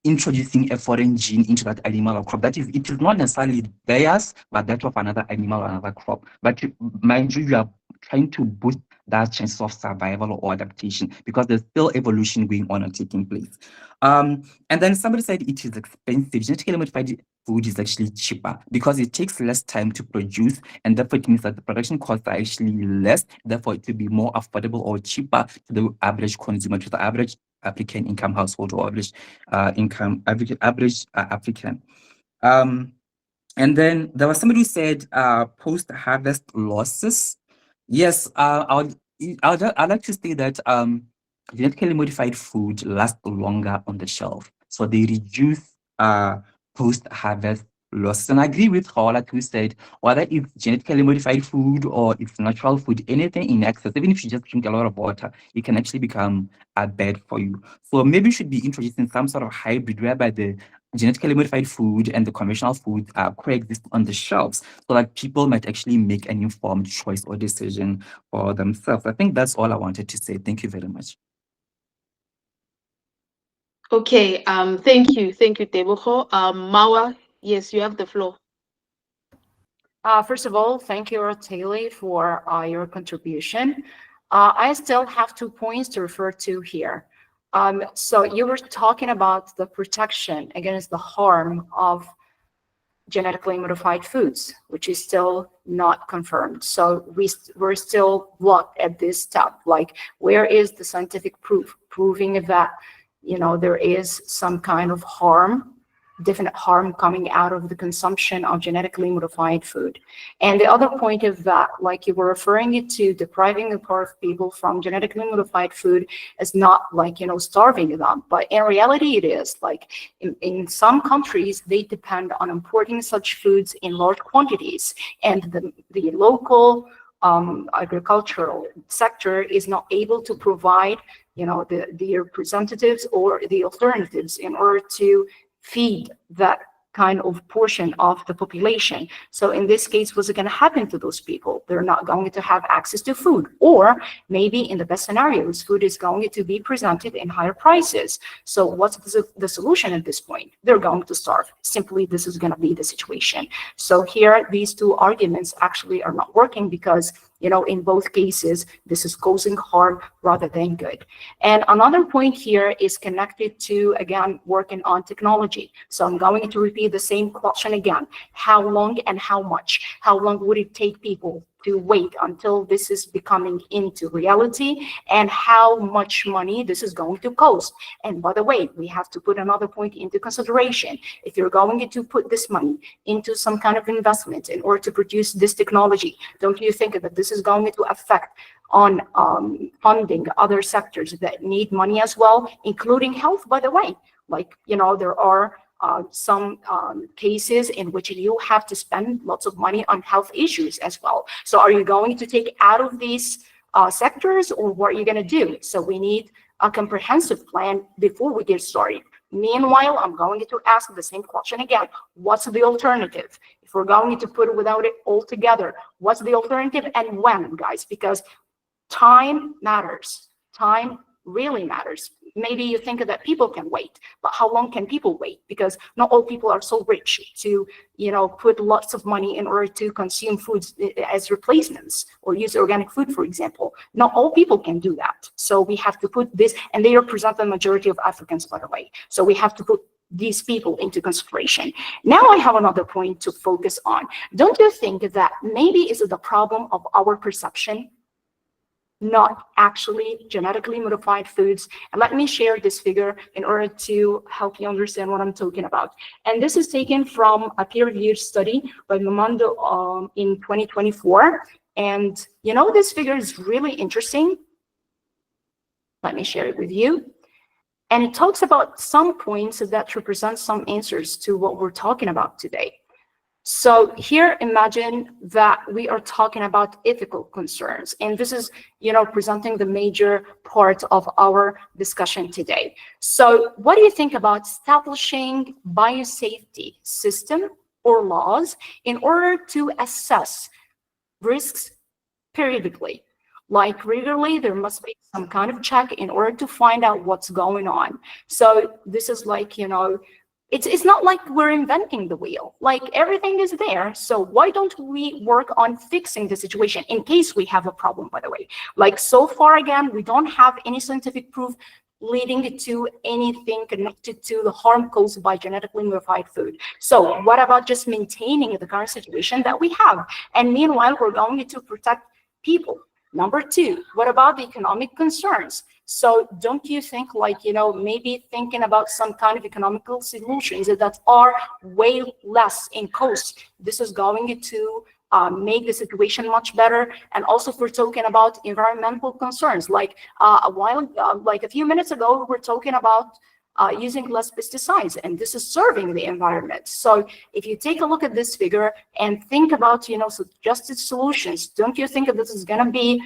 introducing a foreign gene into that animal or crop. That is, it is not necessarily theirs, but that of another animal or another crop. But mind you, you are trying to boost that chances of survival or adaptation because there's still evolution going on and taking place. And then somebody said it is expensive. Genetically modified food is actually cheaper because it takes less time to produce, and therefore it means that the production costs are actually less. Therefore, it will be more affordable or cheaper to the average consumer, to the average African income household or average African. And then there was somebody who said post-harvest losses. Yes, I'd like to say that genetically modified food lasts longer on the shelf, so they reduce post-harvest losses. And I agree with Howard who said whether it's genetically modified food or it's natural food, anything in excess, even if you just drink a lot of water, it can actually become bad for you. So maybe you should be introducing some sort of hybrid whereby the genetically modified food and the conventional food coexist on the shelves so that people might actually make an informed choice or decision for themselves. I think that's all I wanted to say. Thank you very much. Okay, thank you, Teboho. Mawa, yes, you have the floor. First of all, thank you, Taylor, for your contribution. I still have 2 points to refer to here. So you were talking about the protection against the harm of genetically modified foods, which is still not confirmed. So we're still blocked at this step. Like, where is the scientific proof proving that there is some kind of harm, definite harm coming out of the consumption of genetically modified food. And the other point is that, like you were referring it to, depriving the poor of people from genetically modified food is not like, starving them. But in reality, it is. Like in some countries, they depend on importing such foods in large quantities. And the local agricultural sector is not able to provide, the representatives or the alternatives in order to feed that kind of portion of the population. So in this case, what's going to happen to those people? They're not going to have access to food, or maybe in the best scenarios, food is going to be presented in higher prices. So what's the solution at this point? They're going to starve. Simply, this is going to be the situation. So here, these two arguments actually are not working, because in both cases, this is causing harm rather than good. And another point here is connected to, again, working on technology. So I'm going to repeat the same question again. How long and how much? How long would it take people to wait until this is becoming into reality, and how much money this is going to cost? And by the way, we have to put another point into consideration. If you're going to put this money into some kind of investment in order to produce this technology, don't you think that this is going to affect on funding other sectors that need money as well, including health, by the way? Like, there are some cases in which you have to spend lots of money on health issues as well. So are you going to take out of these sectors, or what are you going to do? So we need a comprehensive plan before we get started. Meanwhile, I'm going to ask the same question again. What's the alternative? If we're going to put it without it altogether, what's the alternative, and when, guys? Because time matters. Time really matters. Maybe you think that people can wait, but how long can people wait? Because not all people are so rich to, put lots of money in order to consume foods as replacements, or use organic food, for example. Not all people can do that. So we have to put this, and they represent the majority of Africans, by the way. So we have to put these people into consideration. Now I have another point to focus on. Don't you think that maybe is the problem of our perception, not actually genetically modified foods? And let me share this figure in order to help you understand what I'm talking about. And this is taken from a peer-reviewed study by Momondo in 2024. And this figure is really interesting. Let me share it with you. And it talks about some points that represent some answers to what we're talking about today. So here, imagine that we are talking about ethical concerns, and this is, presenting the major part of our discussion today. So what do you think about establishing biosafety system or laws in order to assess risks periodically? Like regularly, there must be some kind of check in order to find out what's going on. So this is like, it's not like we're inventing the wheel. Like, everything is there. So why don't we work on fixing the situation in case we have a problem, by the way? Like, so far, again, we don't have any scientific proof leading to anything connected to the harm caused by genetically modified food. So what about just maintaining the current situation that we have? And meanwhile, we're going to protect people. Number two, what about the economic concerns? So don't you think, like, maybe thinking about some kind of economical solutions that are way less in cost, this is going to make the situation much better. And also, if we're talking about environmental concerns, like like a few minutes ago, we were talking about using less pesticides, and this is serving the environment. So if you take a look at this figure and think about, suggested solutions, don't you think that this is going to be,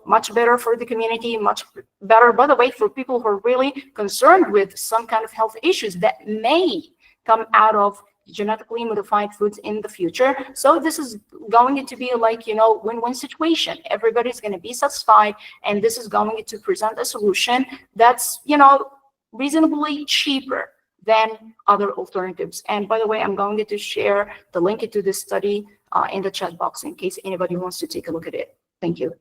much better for the community, much better, by the way, for people who are really concerned with some kind of health issues that may come out of genetically modified foods in the future? So this is going to be like, win-win situation. Everybody's going to be satisfied, and this is going to present a solution that's, reasonably cheaper than other alternatives. And by the way, I'm going to share the link to this study in the chat box in case anybody wants to take a look at it. Thank you.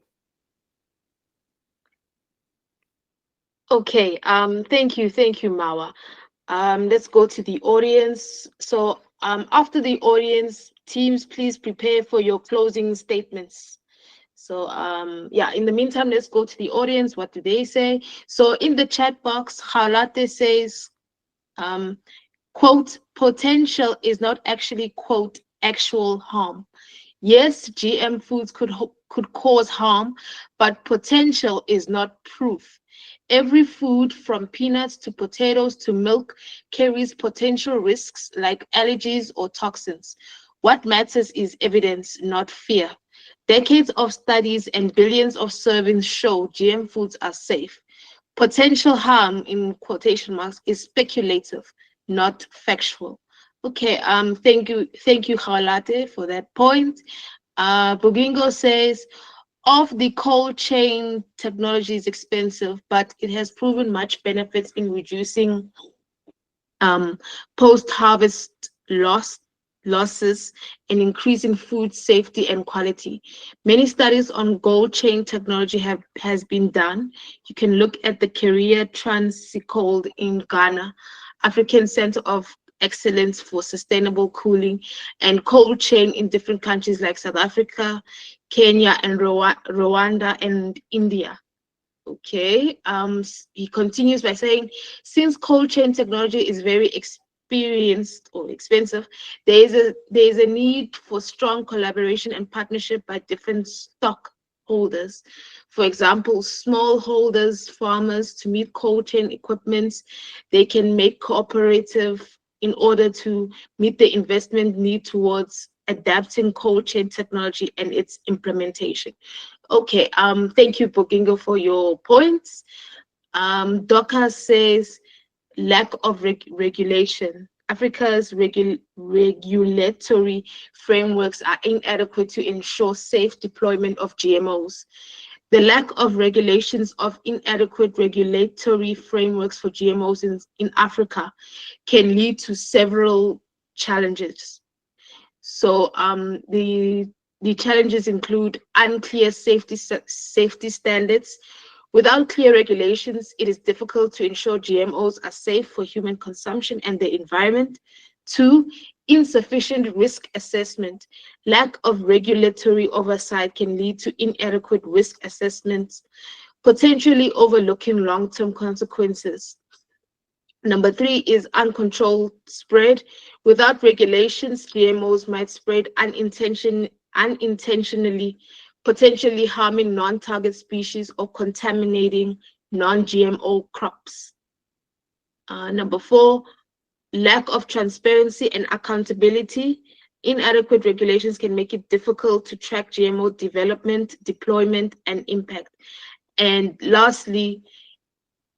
Okay, thank you, Mawa. Let's go to the audience. So after the audience, teams, please prepare for your closing statements. So yeah, in the meantime, let's go to the audience. What do they say? So in the chat box, Halate says, um, quote, potential is not actually, quote, actual harm. Yes, GM foods could cause harm, but potential is not proof. Every food from peanuts to potatoes to milk carries potential risks like allergies or toxins. What matters is evidence, not fear. Decades of studies and billions of servings show GM foods are safe. Potential harm, in quotation marks, is speculative, not factual. Okay, thank you, Khalate, for that point. Bogingo says, of the cold chain technology is expensive, but it has proven much benefits in reducing um, post-harvest losses and increasing food safety and quality. Many studies on cold chain technology has been done. You can look at the Career Transicold in Ghana, African Center of Excellence for Sustainable Cooling, and cold chain in different countries like South Africa, Kenya, and Rwanda and India. Okay. He continues by saying, since cold chain technology is very experienced or expensive, there is a need for strong collaboration and partnership by different stockholders. For example, smallholders, farmers, to meet cold chain equipment, they can make cooperative in order to meet the investment need towards adapting cold chain technology and its implementation. Okay, thank you, Bogingo, for your points. Doka says lack of regulation. Africa's regulatory frameworks are inadequate to ensure safe deployment of GMOs. The lack of regulations of inadequate regulatory frameworks for GMOs in Africa can lead to several challenges. So the challenges include unclear safety standards. Without clear regulations, it is difficult to ensure GMOs are safe for human consumption and the environment. Two, insufficient risk assessment. Lack of regulatory oversight can lead to inadequate risk assessments, potentially overlooking long-term consequences. Number three is uncontrolled spread. Without regulations, GMOs might spread unintentionally, potentially harming non-target species or contaminating non-GMO crops. Number four, lack of transparency and accountability. Inadequate regulations can make it difficult to track GMO development, deployment, and impact. And lastly,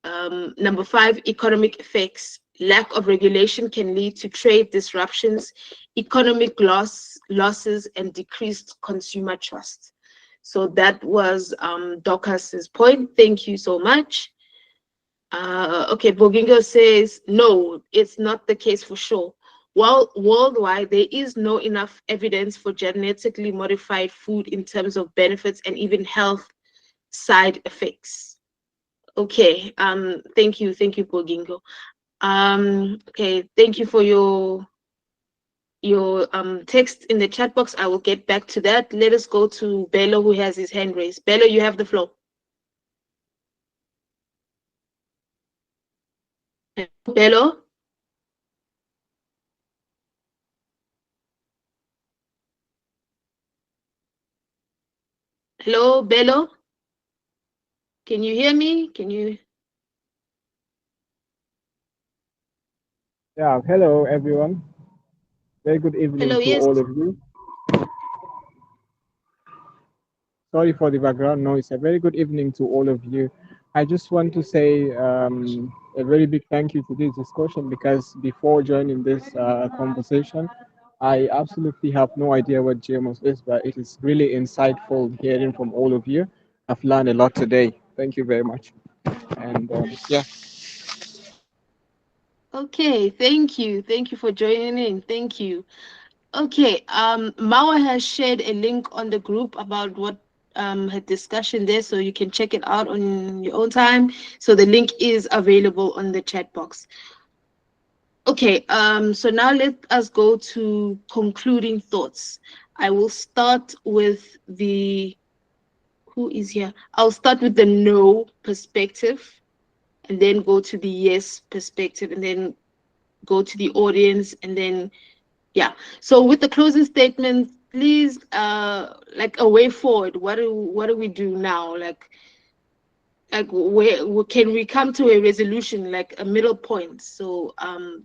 number five, economic effects. Lack of regulation can lead to trade disruptions, economic losses, and decreased consumer trust. So that was Dorcas's point. Thank you so much. Okay, Bogingo says, no, it's not the case for sure. While worldwide, there is no enough evidence for genetically modified food in terms of benefits and even health side effects. Okay, thank you, Bogingo. Okay, thank you for your text in the chat box. I will get back to that. Let us go to Bello, who has his hand raised. Bello, you have the floor. Bello? Hello, Bello? Can you hear me? Can you? Yeah, hello everyone. Very good evening Hello, to yes. all of you. Sorry for the background noise. A very good evening to all of you. I just want to say a very big thank you to this discussion because before joining this conversation, I absolutely have no idea what GMOs is, but it is really insightful hearing from all of you. I've learned a lot today. Thank you very much. And yeah. Okay, thank you. Thank you for joining in. Thank you. Okay, Mawa has shared a link on the group about what her discussion there, so you can check it out on your own time. So the link is available on the chat box. Okay, so now let us go to concluding thoughts. I will start with the Who is here? I'll start with the no perspective and then go to the yes perspective and then go to the audience and then yeah. So with the closing statement, please like a way forward. What do we do now? Like where can we come to a resolution, like a middle point? So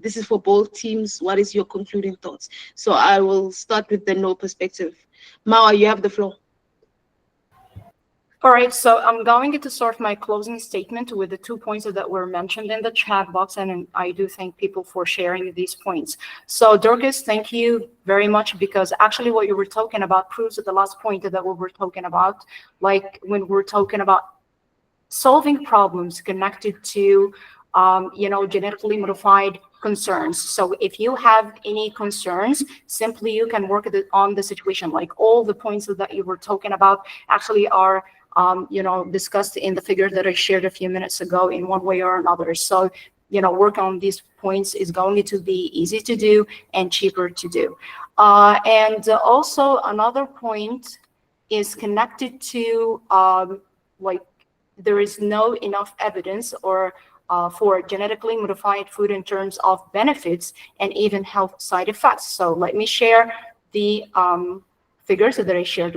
this is for both teams. What is your concluding thoughts? So I will start with the no perspective. Mawa, you have the floor. All right, so I'm going to start my closing statement with the 2 points that were mentioned in the chat box, and I do thank people for sharing these points. So Dorcas, thank you very much, because actually what you were talking about proves that the last point that we were talking about, like when we're talking about solving problems connected to genetically modified concerns. So if you have any concerns, simply you can work on the situation. Like all the points that you were talking about actually are discussed in the figure that I shared a few minutes ago in one way or another. So work on these points is going to be easy to do and cheaper to do. And also another point is connected to like there is no enough evidence or for genetically modified food in terms of benefits and even health side effects. So let me share the figures that I shared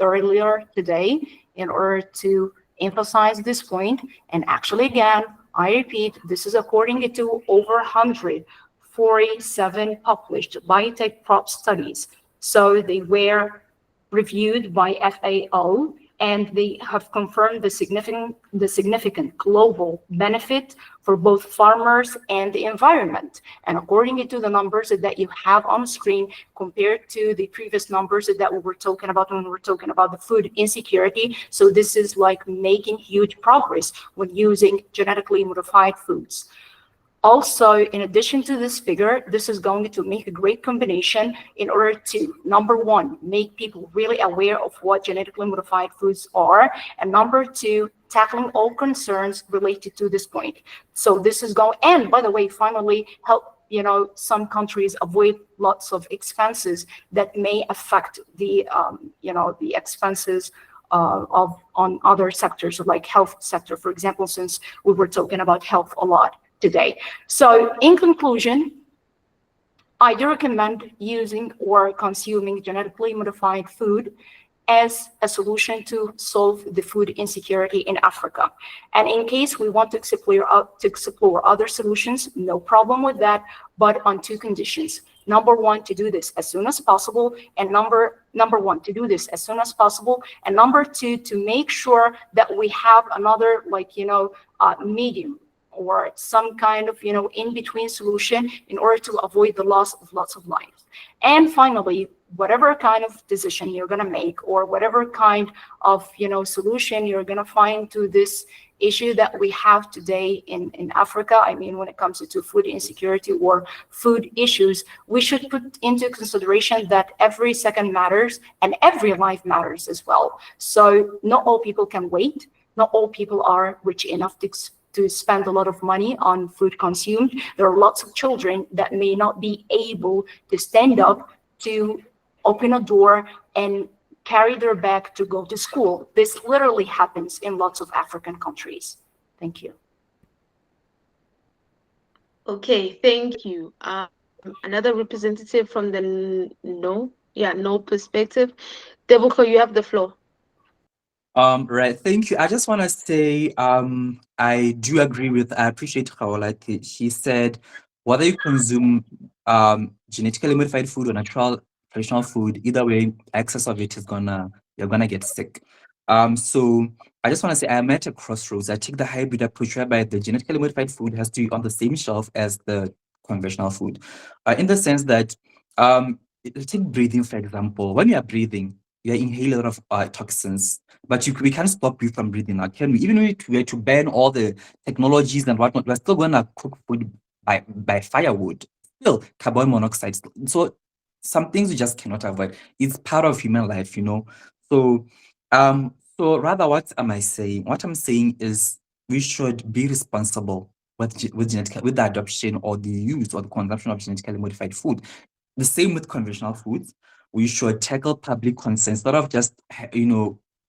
earlier today in order to emphasize this point. And actually, again, I repeat, this is according to over 147 published biotech crop studies. So they were reviewed by FAO, and they have confirmed the significant global benefit for both farmers and the environment. And according to the numbers that you have on screen, compared to the previous numbers that we were talking about when we were talking about the food insecurity, so this is like making huge progress when using genetically modified foods. Also, in addition to this figure, this is going to make a great combination in order to, number one, make people really aware of what genetically modified foods are, and number two, tackling all concerns related to this point. So this is going, and by the way, finally, help some countries avoid lots of expenses that may affect the expenses on other sectors like health sector, for example, since we were talking about health a lot today. So in conclusion, I do recommend using or consuming genetically modified food as a solution to solve the food insecurity in Africa. And in case we want to explore other solutions, no problem with that, but on two conditions. Number one, to do this as soon as possible, and number one, to do this as soon as possible, and number two, to make sure that we have another medium or some kind of in-between solution in order to avoid the loss of lots of lives. And finally, whatever kind of decision you're going to make or whatever kind of solution you're going to find to this issue that we have today in Africa, I mean, when it comes to food insecurity or food issues, we should put into consideration that every second matters and every life matters as well. So not all people can wait. Not all people are rich enough to spend a lot of money on food consumed. There are lots of children that may not be able to stand up to open a door and carry their bag to go to school. This literally happens in lots of African countries. Thank you. Okay, thank you. Another representative from the no perspective. Debuko, you have the floor. Right. Thank you. I just want to say, I do agree with, I appreciate Khaolati. She said, whether you consume genetically modified food or natural traditional food, either way, excess of it you're gonna get sick. So I just want to say I'm at a crossroads. I take the hybrid approach whereby the genetically modified food has to be on the same shelf as the conventional food, in the sense that take breathing, for example. When you are breathing, you inhale a lot of toxins, but we can't stop you from breathing out, can we? Even if we were to ban all the technologies and whatnot, we're still going to cook food by firewood. Still, carbon monoxide. So some things we just cannot avoid. It's part of human life, So, so rather, what am I saying? What I'm saying is we should be responsible with the adoption or the use or the consumption of genetically modified food. The same with conventional foods. We should tackle public concerns, sort of just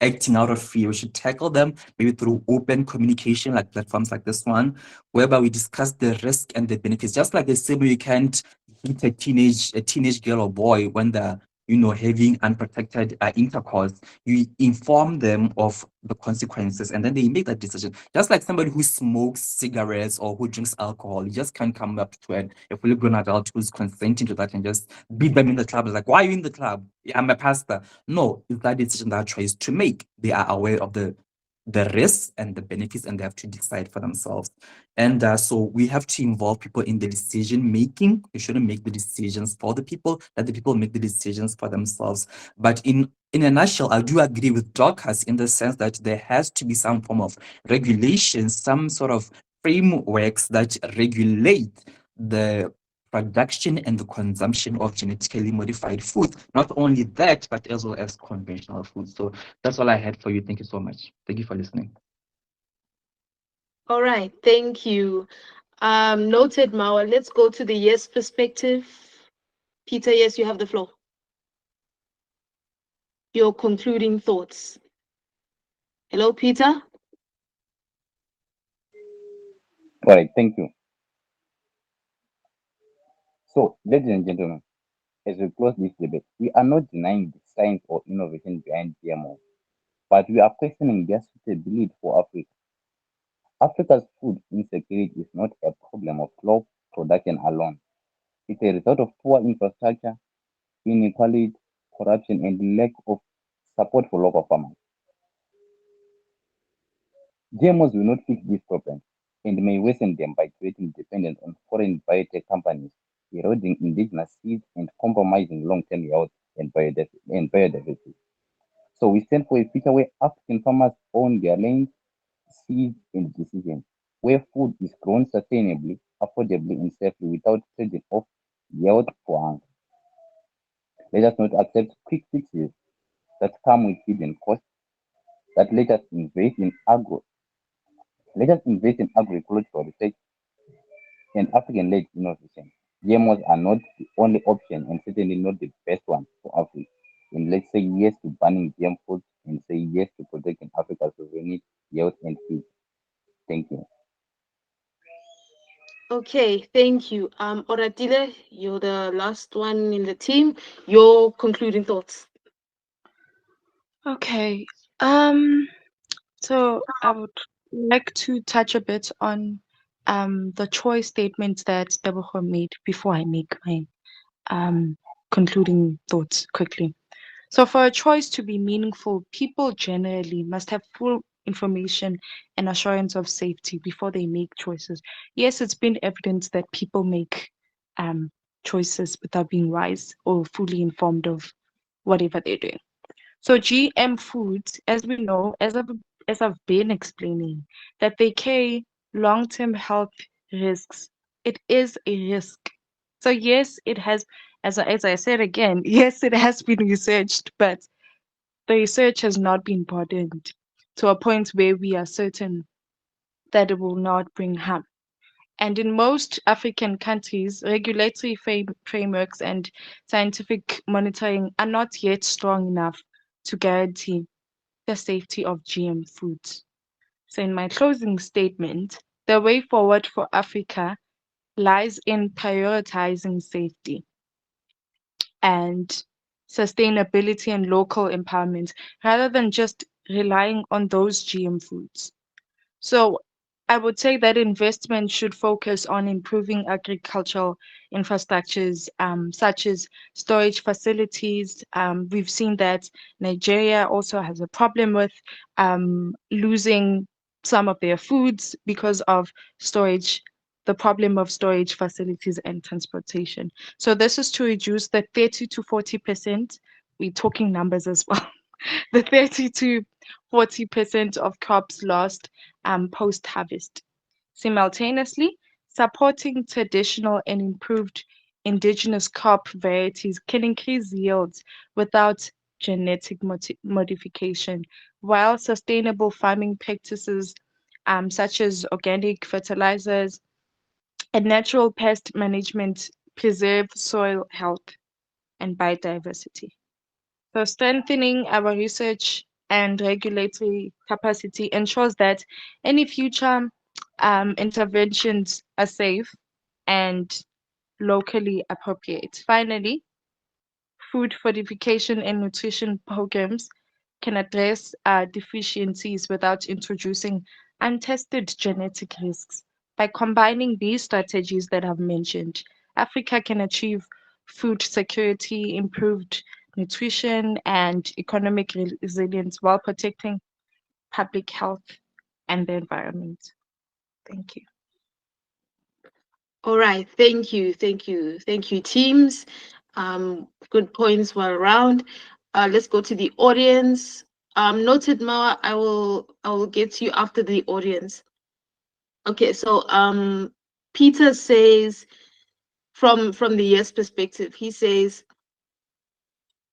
acting out of fear. We should tackle them maybe through open communication, like platforms like this one, whereby we discuss the risk and the benefits. Just like the same way you can't hit a teenage girl or boy when they're having unprotected intercourse. You inform them of the consequences, and then they make that decision. Just like somebody who smokes cigarettes or who drinks alcohol, you just can't come up to a fully grown adult who's consenting to that and just beat them in the club. It's like, why are you in the club? I'm a pastor. No, it's that decision that choice to make. They are aware of the risks and the benefits, and they have to decide for themselves. And so we have to involve people in the decision making. We shouldn't make the decisions for the people, let the people make the decisions for themselves. But in a nutshell, I do agree with Dorcas in the sense that there has to be some form of regulation, some sort of frameworks that regulate the production and the consumption of genetically modified food. Not only that, but as well as conventional food. So that's all I had for you. Thank you so much. Thank you for listening. All right, thank you. Noted, Mawa. Let's go to the yes perspective. Peter, yes, you have the floor. Your concluding thoughts. Hello, Peter. All right, thank you. So, ladies and gentlemen, as we close this debate, we are not denying the science or innovation behind GMO, but we are questioning their suitability for Africa. Africa's food insecurity is not a problem of low production alone. It's a result of poor infrastructure, inequality, corruption, and lack of support for local farmers. GMOs will not fix these problems and may worsen them by creating dependence on foreign biotech companies, eroding indigenous seeds, and compromising long-term health and biodiversity. So we stand for a future where African farmers own their lands, seeds, and decisions, where food is grown sustainably, affordably, and safely without trading off health for hunger. Let us not accept quick fixes that come with hidden costs. That let us invest in agroecological research and African-led innovation. GMOs are not the only option and certainly not the best one for Africa. And let's say yes to banning GM foods and say yes to protecting Africa's sovereignty, health, and peace. Thank you. Okay, thank you. Oratile, you're the last one in the team. Your concluding thoughts. Okay. So I would like to touch a bit on the choice statements that Tebogo made before I make my um concluding thoughts quickly. So for a choice to be meaningful, people generally must have full information and assurance of safety before they make choices. Yes, it's been evident that people make choices without being wise or fully informed of whatever they're doing. So GM foods, as we know, as I've been explaining, that they carry long-term health risks. It is a risk. So yes, it has, as I said again, yes, it has been researched, but the research has not been broadened to a point where we are certain that it will not bring harm. And in most African countries, regulatory frameworks and scientific monitoring are not yet strong enough to guarantee the safety of GM foods. So, in my closing statement, the way forward for Africa lies in prioritizing safety and sustainability and local empowerment rather than just relying on those GM foods. So I would say that investment should focus on improving agricultural infrastructures, such as storage facilities. We've seen that Nigeria also has a problem with losing some of their foods because of storage, the problem of storage facilities and transportation. So this is to reduce the 30 to 40%. We're talking numbers as well. The 30 to 40% of crops lost post harvest. Simultaneously, supporting traditional and improved indigenous crop varieties can increase yields without genetic modification, while sustainable farming practices such as organic fertilizers and natural pest management preserve soil health and biodiversity. So strengthening our research and regulatory capacity ensures that any future interventions are safe and locally appropriate. Finally, food fortification and nutrition programs can address deficiencies without introducing untested genetic risks. By combining these strategies that I've mentioned, Africa can achieve food security, improved nutrition, and economic resilience while protecting public health and the environment. Thank you. All right, thank you, teams. Good points were around. Let's go to the audience. Noted, Mawa. I will get to you after the audience. Okay, so Peter says, from the yes perspective, he says,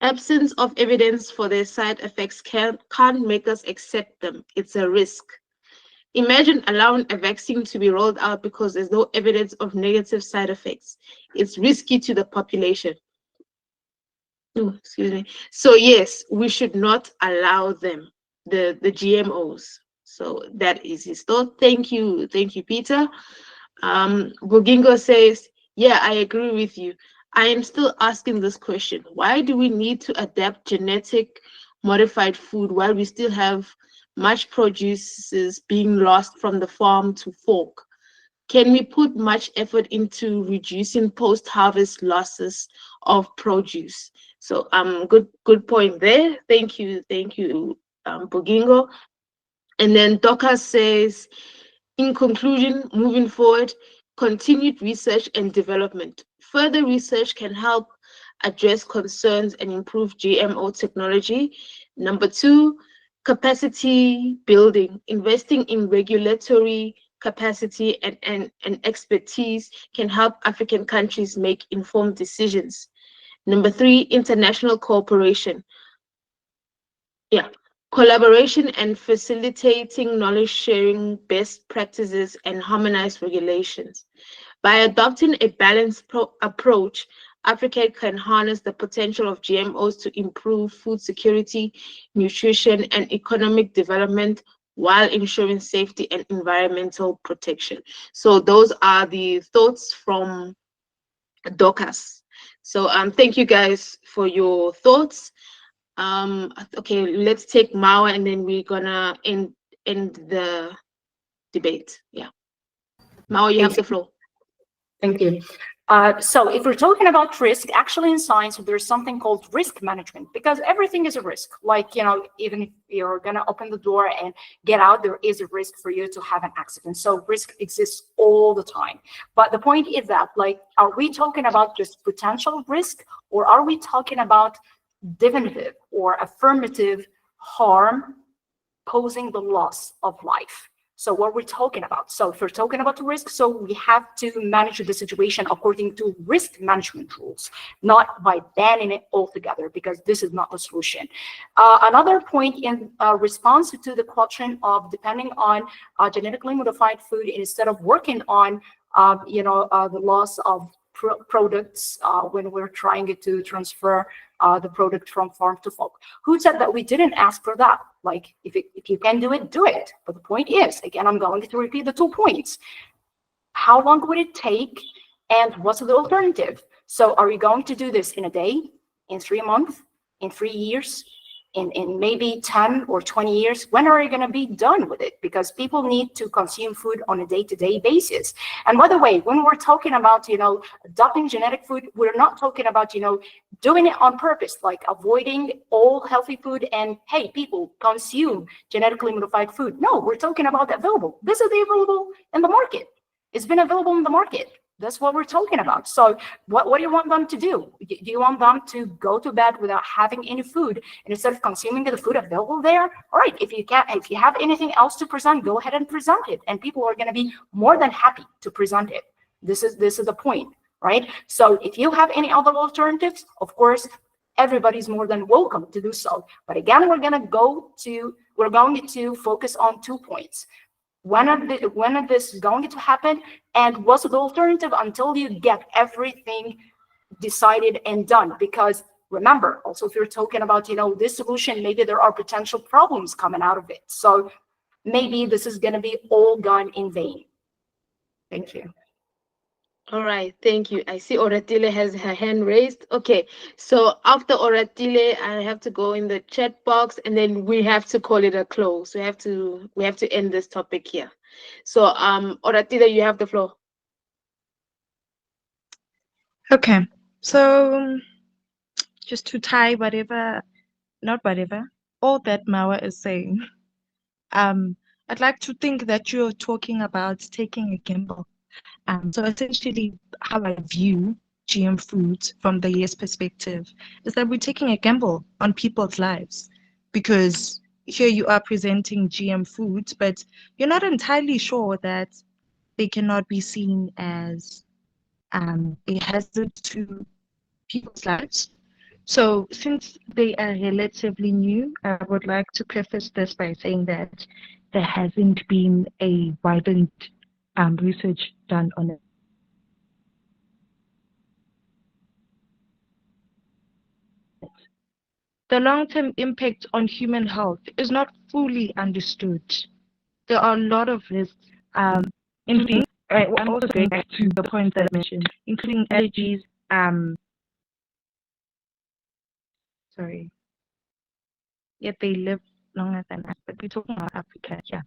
absence of evidence for their side effects can't make us accept them. It's a risk. Imagine allowing a vaccine to be rolled out because there's no evidence of negative side effects. It's risky to the population. Oh, excuse me. So yes, we should not allow them, the GMOs. So that is his thought. Thank you, Peter. Bugingo says, yeah, I agree with you. I am still asking this question. Why do we need to adapt genetic modified food while we still have much produces being lost from the farm to fork? Can we put much effort into reducing post-harvest losses of produce? So good point there. Thank you, Bugingo. And then Doka says, in conclusion, moving forward, continued research and development. Further research can help address concerns and improve GMO technology. Number 2, capacity building. Investing in regulatory capacity and expertise can help African countries make informed decisions. Number 3, international cooperation. Yeah. Collaboration and facilitating knowledge sharing, best practices, and harmonized regulations. By adopting a balanced approach, Africa can harness the potential of GMOs to improve food security, nutrition, and economic development while ensuring safety and environmental protection. So those are the thoughts from Dorcas. So thank you guys for your thoughts. Okay, let's take Mawa and then we're gonna end the debate. Yeah, Mawa, you have the floor. Thank you. So if we're talking about risk, actually in science, there's something called risk management, because everything is a risk. Like, even if you're going to open the door and get out, there is a risk for you to have an accident. So risk exists all the time. But the point is that, like, are we talking about just potential risk, or are we talking about definitive or affirmative harm posing the loss of life? So what we're talking about. So if we're talking about the risk, so we have to manage the situation according to risk management rules, not by banning it altogether, because this is not the solution. Another point in response to the question of depending on genetically modified food instead of working on, the loss of products when we're trying to transfer the product from farm to fork. Who said that we didn't ask for that? Like, if you can do it, do it. But the point is, again, I'm going to repeat the 2 points. How long would it take, and what's the alternative? So are we going to do this in a day, in 3 months, in 3 years, in maybe 10 or 20 years? When are we going to be done with it? Because people need to consume food on a day-to-day basis. And by the way, when we're talking about, adopting genetic food, we're not talking about, doing it on purpose, like avoiding all healthy food and, hey, people, consume genetically modified food. No, we're talking about available. This is available in the market. It's been available in the market. That's what we're talking about. So what do you want them to do? Do you want them to go to bed without having any food, and instead of consuming the food available there? All right, if you have anything else to present, go ahead and present it, and people are going to be more than happy to present it. This is the point, right? So if you have any other alternatives, of course, everybody's more than welcome to do so. But again, we're going to focus on 2 points. When is this going to happen, and what's the alternative until you get everything decided and done? Because remember, also, if you're talking about, this solution, maybe there are potential problems coming out of it. So maybe this is going to be all gone in vain. Thank you. All right, thank you. I see Oratile has her hand raised. Okay, so after Oratile, I have to go in the chat box, and then we have to call it a close. We have to end this topic here. So Oratile, you have the floor. Okay, so just to tie not whatever, all that Mawa is saying, um, I'd like to think that you're talking about taking a gamble. So essentially, how I view GM foods from the yes perspective is that we're taking a gamble on people's lives, because here you are presenting GM foods, but you're not entirely sure that they cannot be seen as a hazard to people's lives. So, since they are relatively new, I would like to preface this by saying that there hasn't been a vibrant research done on it. The long-term impact on human health is not fully understood. There are a lot of risks, including, I'm also going back to the point that I mentioned, including allergies, sorry, yet they live longer than us, but we're talking about Africa, yeah.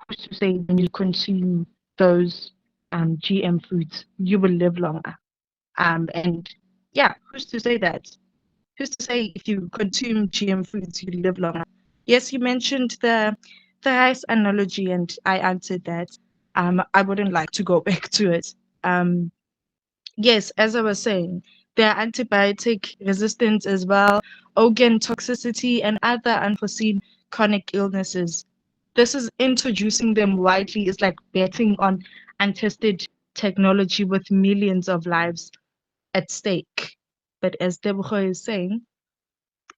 Who's to say when you consume those GM foods, you will live longer? And yeah, who's to say that? Who's to say if you consume GM foods, you live longer? Yes, you mentioned the rice analogy, and I answered that. I wouldn't like to go back to it. Yes, as I was saying, there are antibiotic resistance as well, organ toxicity, and other unforeseen chronic illnesses. This is introducing them widely is like betting on untested technology with millions of lives at stake. But as Deborah is saying,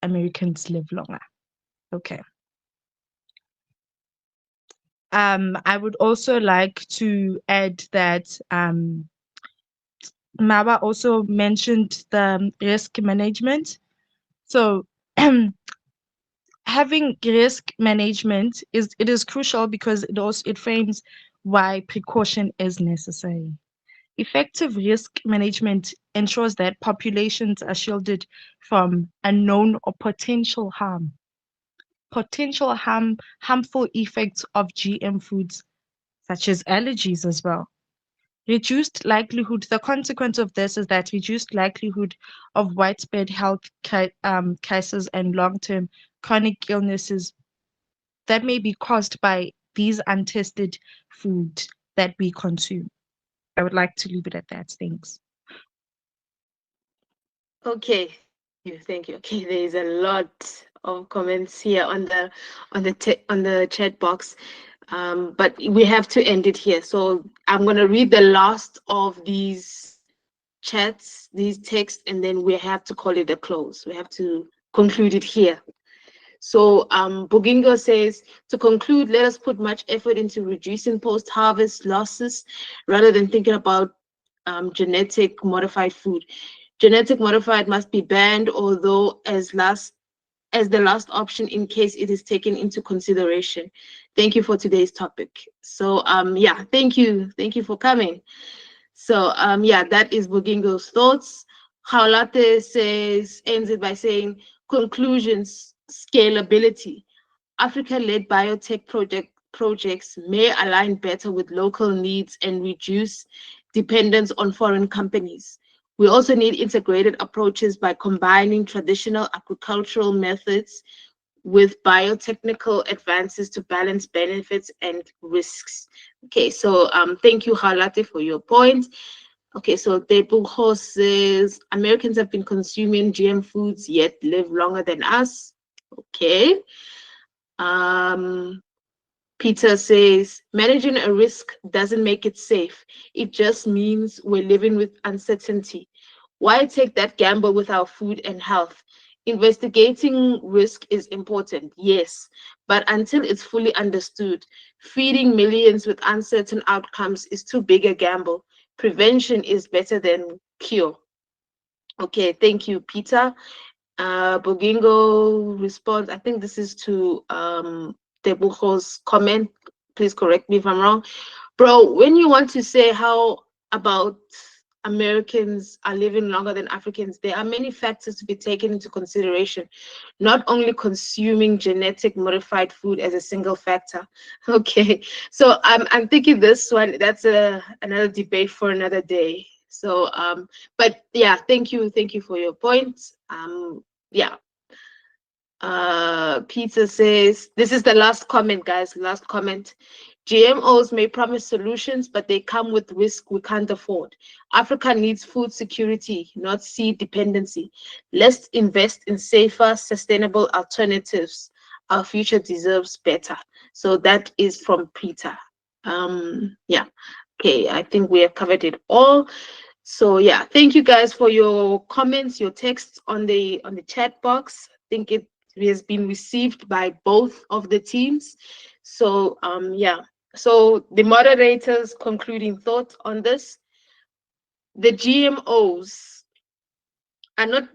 Americans live longer. Okay. I would also like to add that Mawa also mentioned the risk management. So having risk management is crucial because it frames why precaution is necessary. Effective risk management ensures that populations are shielded from unknown or harmful effects of GM foods, such as allergies as well. Reduced likelihood, the consequence of this is that reduced likelihood of widespread health crises and long-term chronic illnesses that may be caused by these untested food that we consume. I would like to leave it at that. Thanks. Okay, thank you. Okay, there is a lot of comments here on the chat box, but we have to end it here. So I'm gonna read the last of these chats, these texts, and then we have to call it a close. We have to conclude it here. So Bugingo says, to conclude, let us put much effort into reducing post-harvest losses rather than thinking about genetic modified food. Genetic modified must be banned, although as the last option in case it is taken into consideration. Thank you for today's topic. So yeah, thank you for coming. So yeah, that is Bugingo's thoughts. Haulate ends it by saying, conclusions, scalability. Africa-led biotech projects may align better with local needs and reduce dependence on foreign companies. We also need integrated approaches by combining traditional agricultural methods with biotechnical advances to balance benefits and risks. Okay, so thank you, Halate, for your point. Okay, so Debuho says Americans have been consuming GM foods yet live longer than us. Okay. Peter says managing a risk doesn't make it safe. It just means we're living with uncertainty. Why take that gamble with our food and health? Investigating risk is important, yes, but until it's fully understood, feeding millions with uncertain outcomes is too big a gamble. Prevention is better than cure. Okay, thank you, Peter. Bogingo responds, I think this is to Tebucho's comment. Please correct me if I'm wrong. Bro, when you want to say how about Americans are living longer than Africans, there are many factors to be taken into consideration, not only consuming genetic modified food as a single factor. Okay, so I'm thinking this one, that's another debate for another day. So but yeah, thank you for your point. Yeah. Peter says, this is the last comment, guys. Last comment. GMOs may promise solutions, but they come with risk we can't afford. Africa needs food security, not seed dependency. Let's invest in safer, sustainable alternatives. Our future deserves better. So that is from Peter. Yeah. Okay, I think we have covered it all. So yeah, thank you guys for your comments, your texts on the chat box. I think it has been received by both of the teams. So yeah, so the moderators concluding thoughts on this. The GMOs are not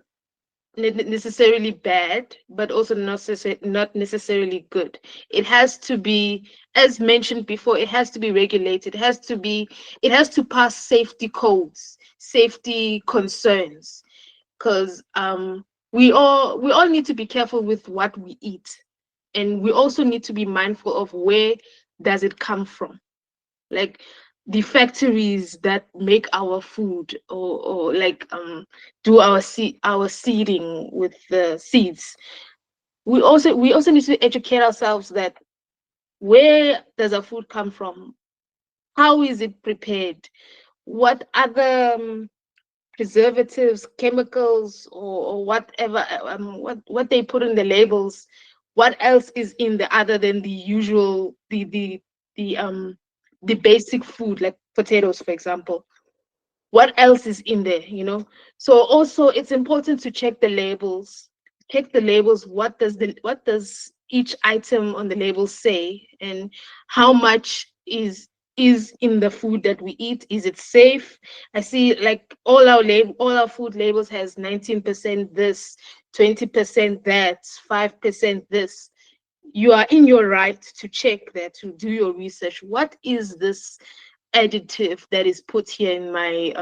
necessarily bad, but also not necessarily good. It has to be, as mentioned before, it has to be regulated. It has to pass safety codes, safety concerns, because we all need to be careful with what we eat, and we also need to be mindful of where does it come from, like the factories that make our food, or like do our seeding with the seeds. We also need to educate ourselves that where does our food come from, how is it prepared, what other preservatives, chemicals, or whatever, what they put in the labels, what else is in the other than the usual, the basic food like potatoes, for example. What else is in there, so also it's important to check the labels. What does each item on the label say, and how much is in the food that we eat? Is it safe? I see like all our food labels has 19% this, 20% that, 5% this. You are in your right to check that, to do your research. What is this additive that is put here in my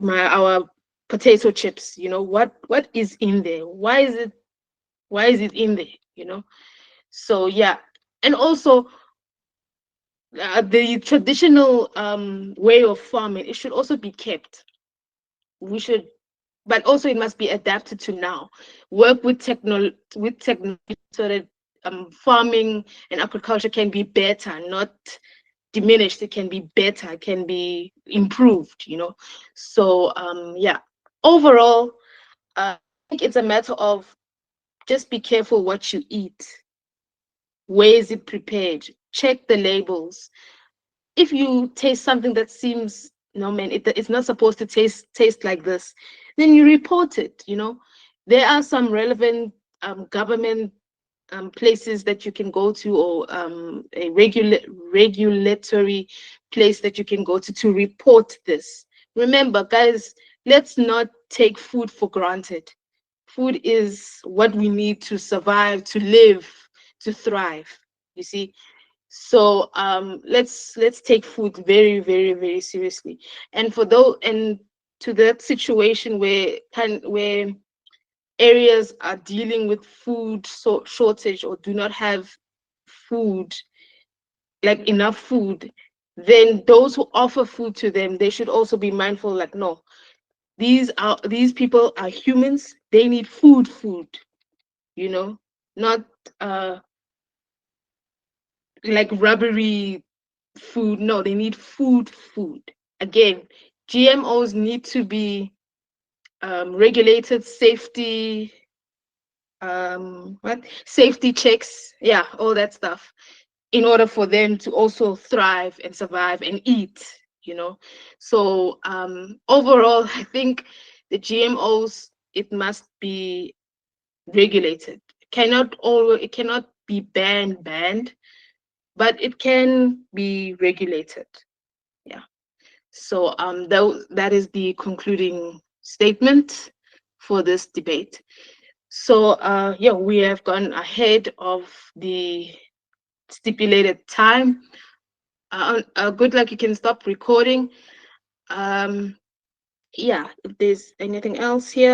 our potato chips? What is in there? Why is it in there? So yeah. And also the traditional way of farming, it should also be kept. We should, but also it must be adapted to now. Work with technology, so that farming and agriculture can be better, not diminished. It can be better, it can be improved. So yeah, overall, I think it's a matter of just be careful what you eat. Where is it prepared? Check the labels. If you taste something that seems, no man, it's not supposed to taste like this, then you report it. There are some relevant government places that you can go to, or a regulatory place that you can go to report this. Remember, guys, let's not take food for granted. Food is what we need to survive, to live, to thrive. You see, so let's take food very, very, very seriously. And to that situation where areas are dealing with food shortage, or do not have food, like enough food, then those who offer food to them, they should also be mindful, like, no, these people are humans. They need food, not like rubbery food. No, they need food. Again, GMOs need to be regulated, safety checks, yeah, all that stuff, in order for them to also thrive and survive and eat. So overall, I think the GMOs, it must be regulated. It cannot be banned, but it can be regulated. Yeah. So that is the concluding statement for this debate. So yeah, we have gone ahead of the stipulated time. Good luck, you can stop recording. Yeah, if there's anything else here.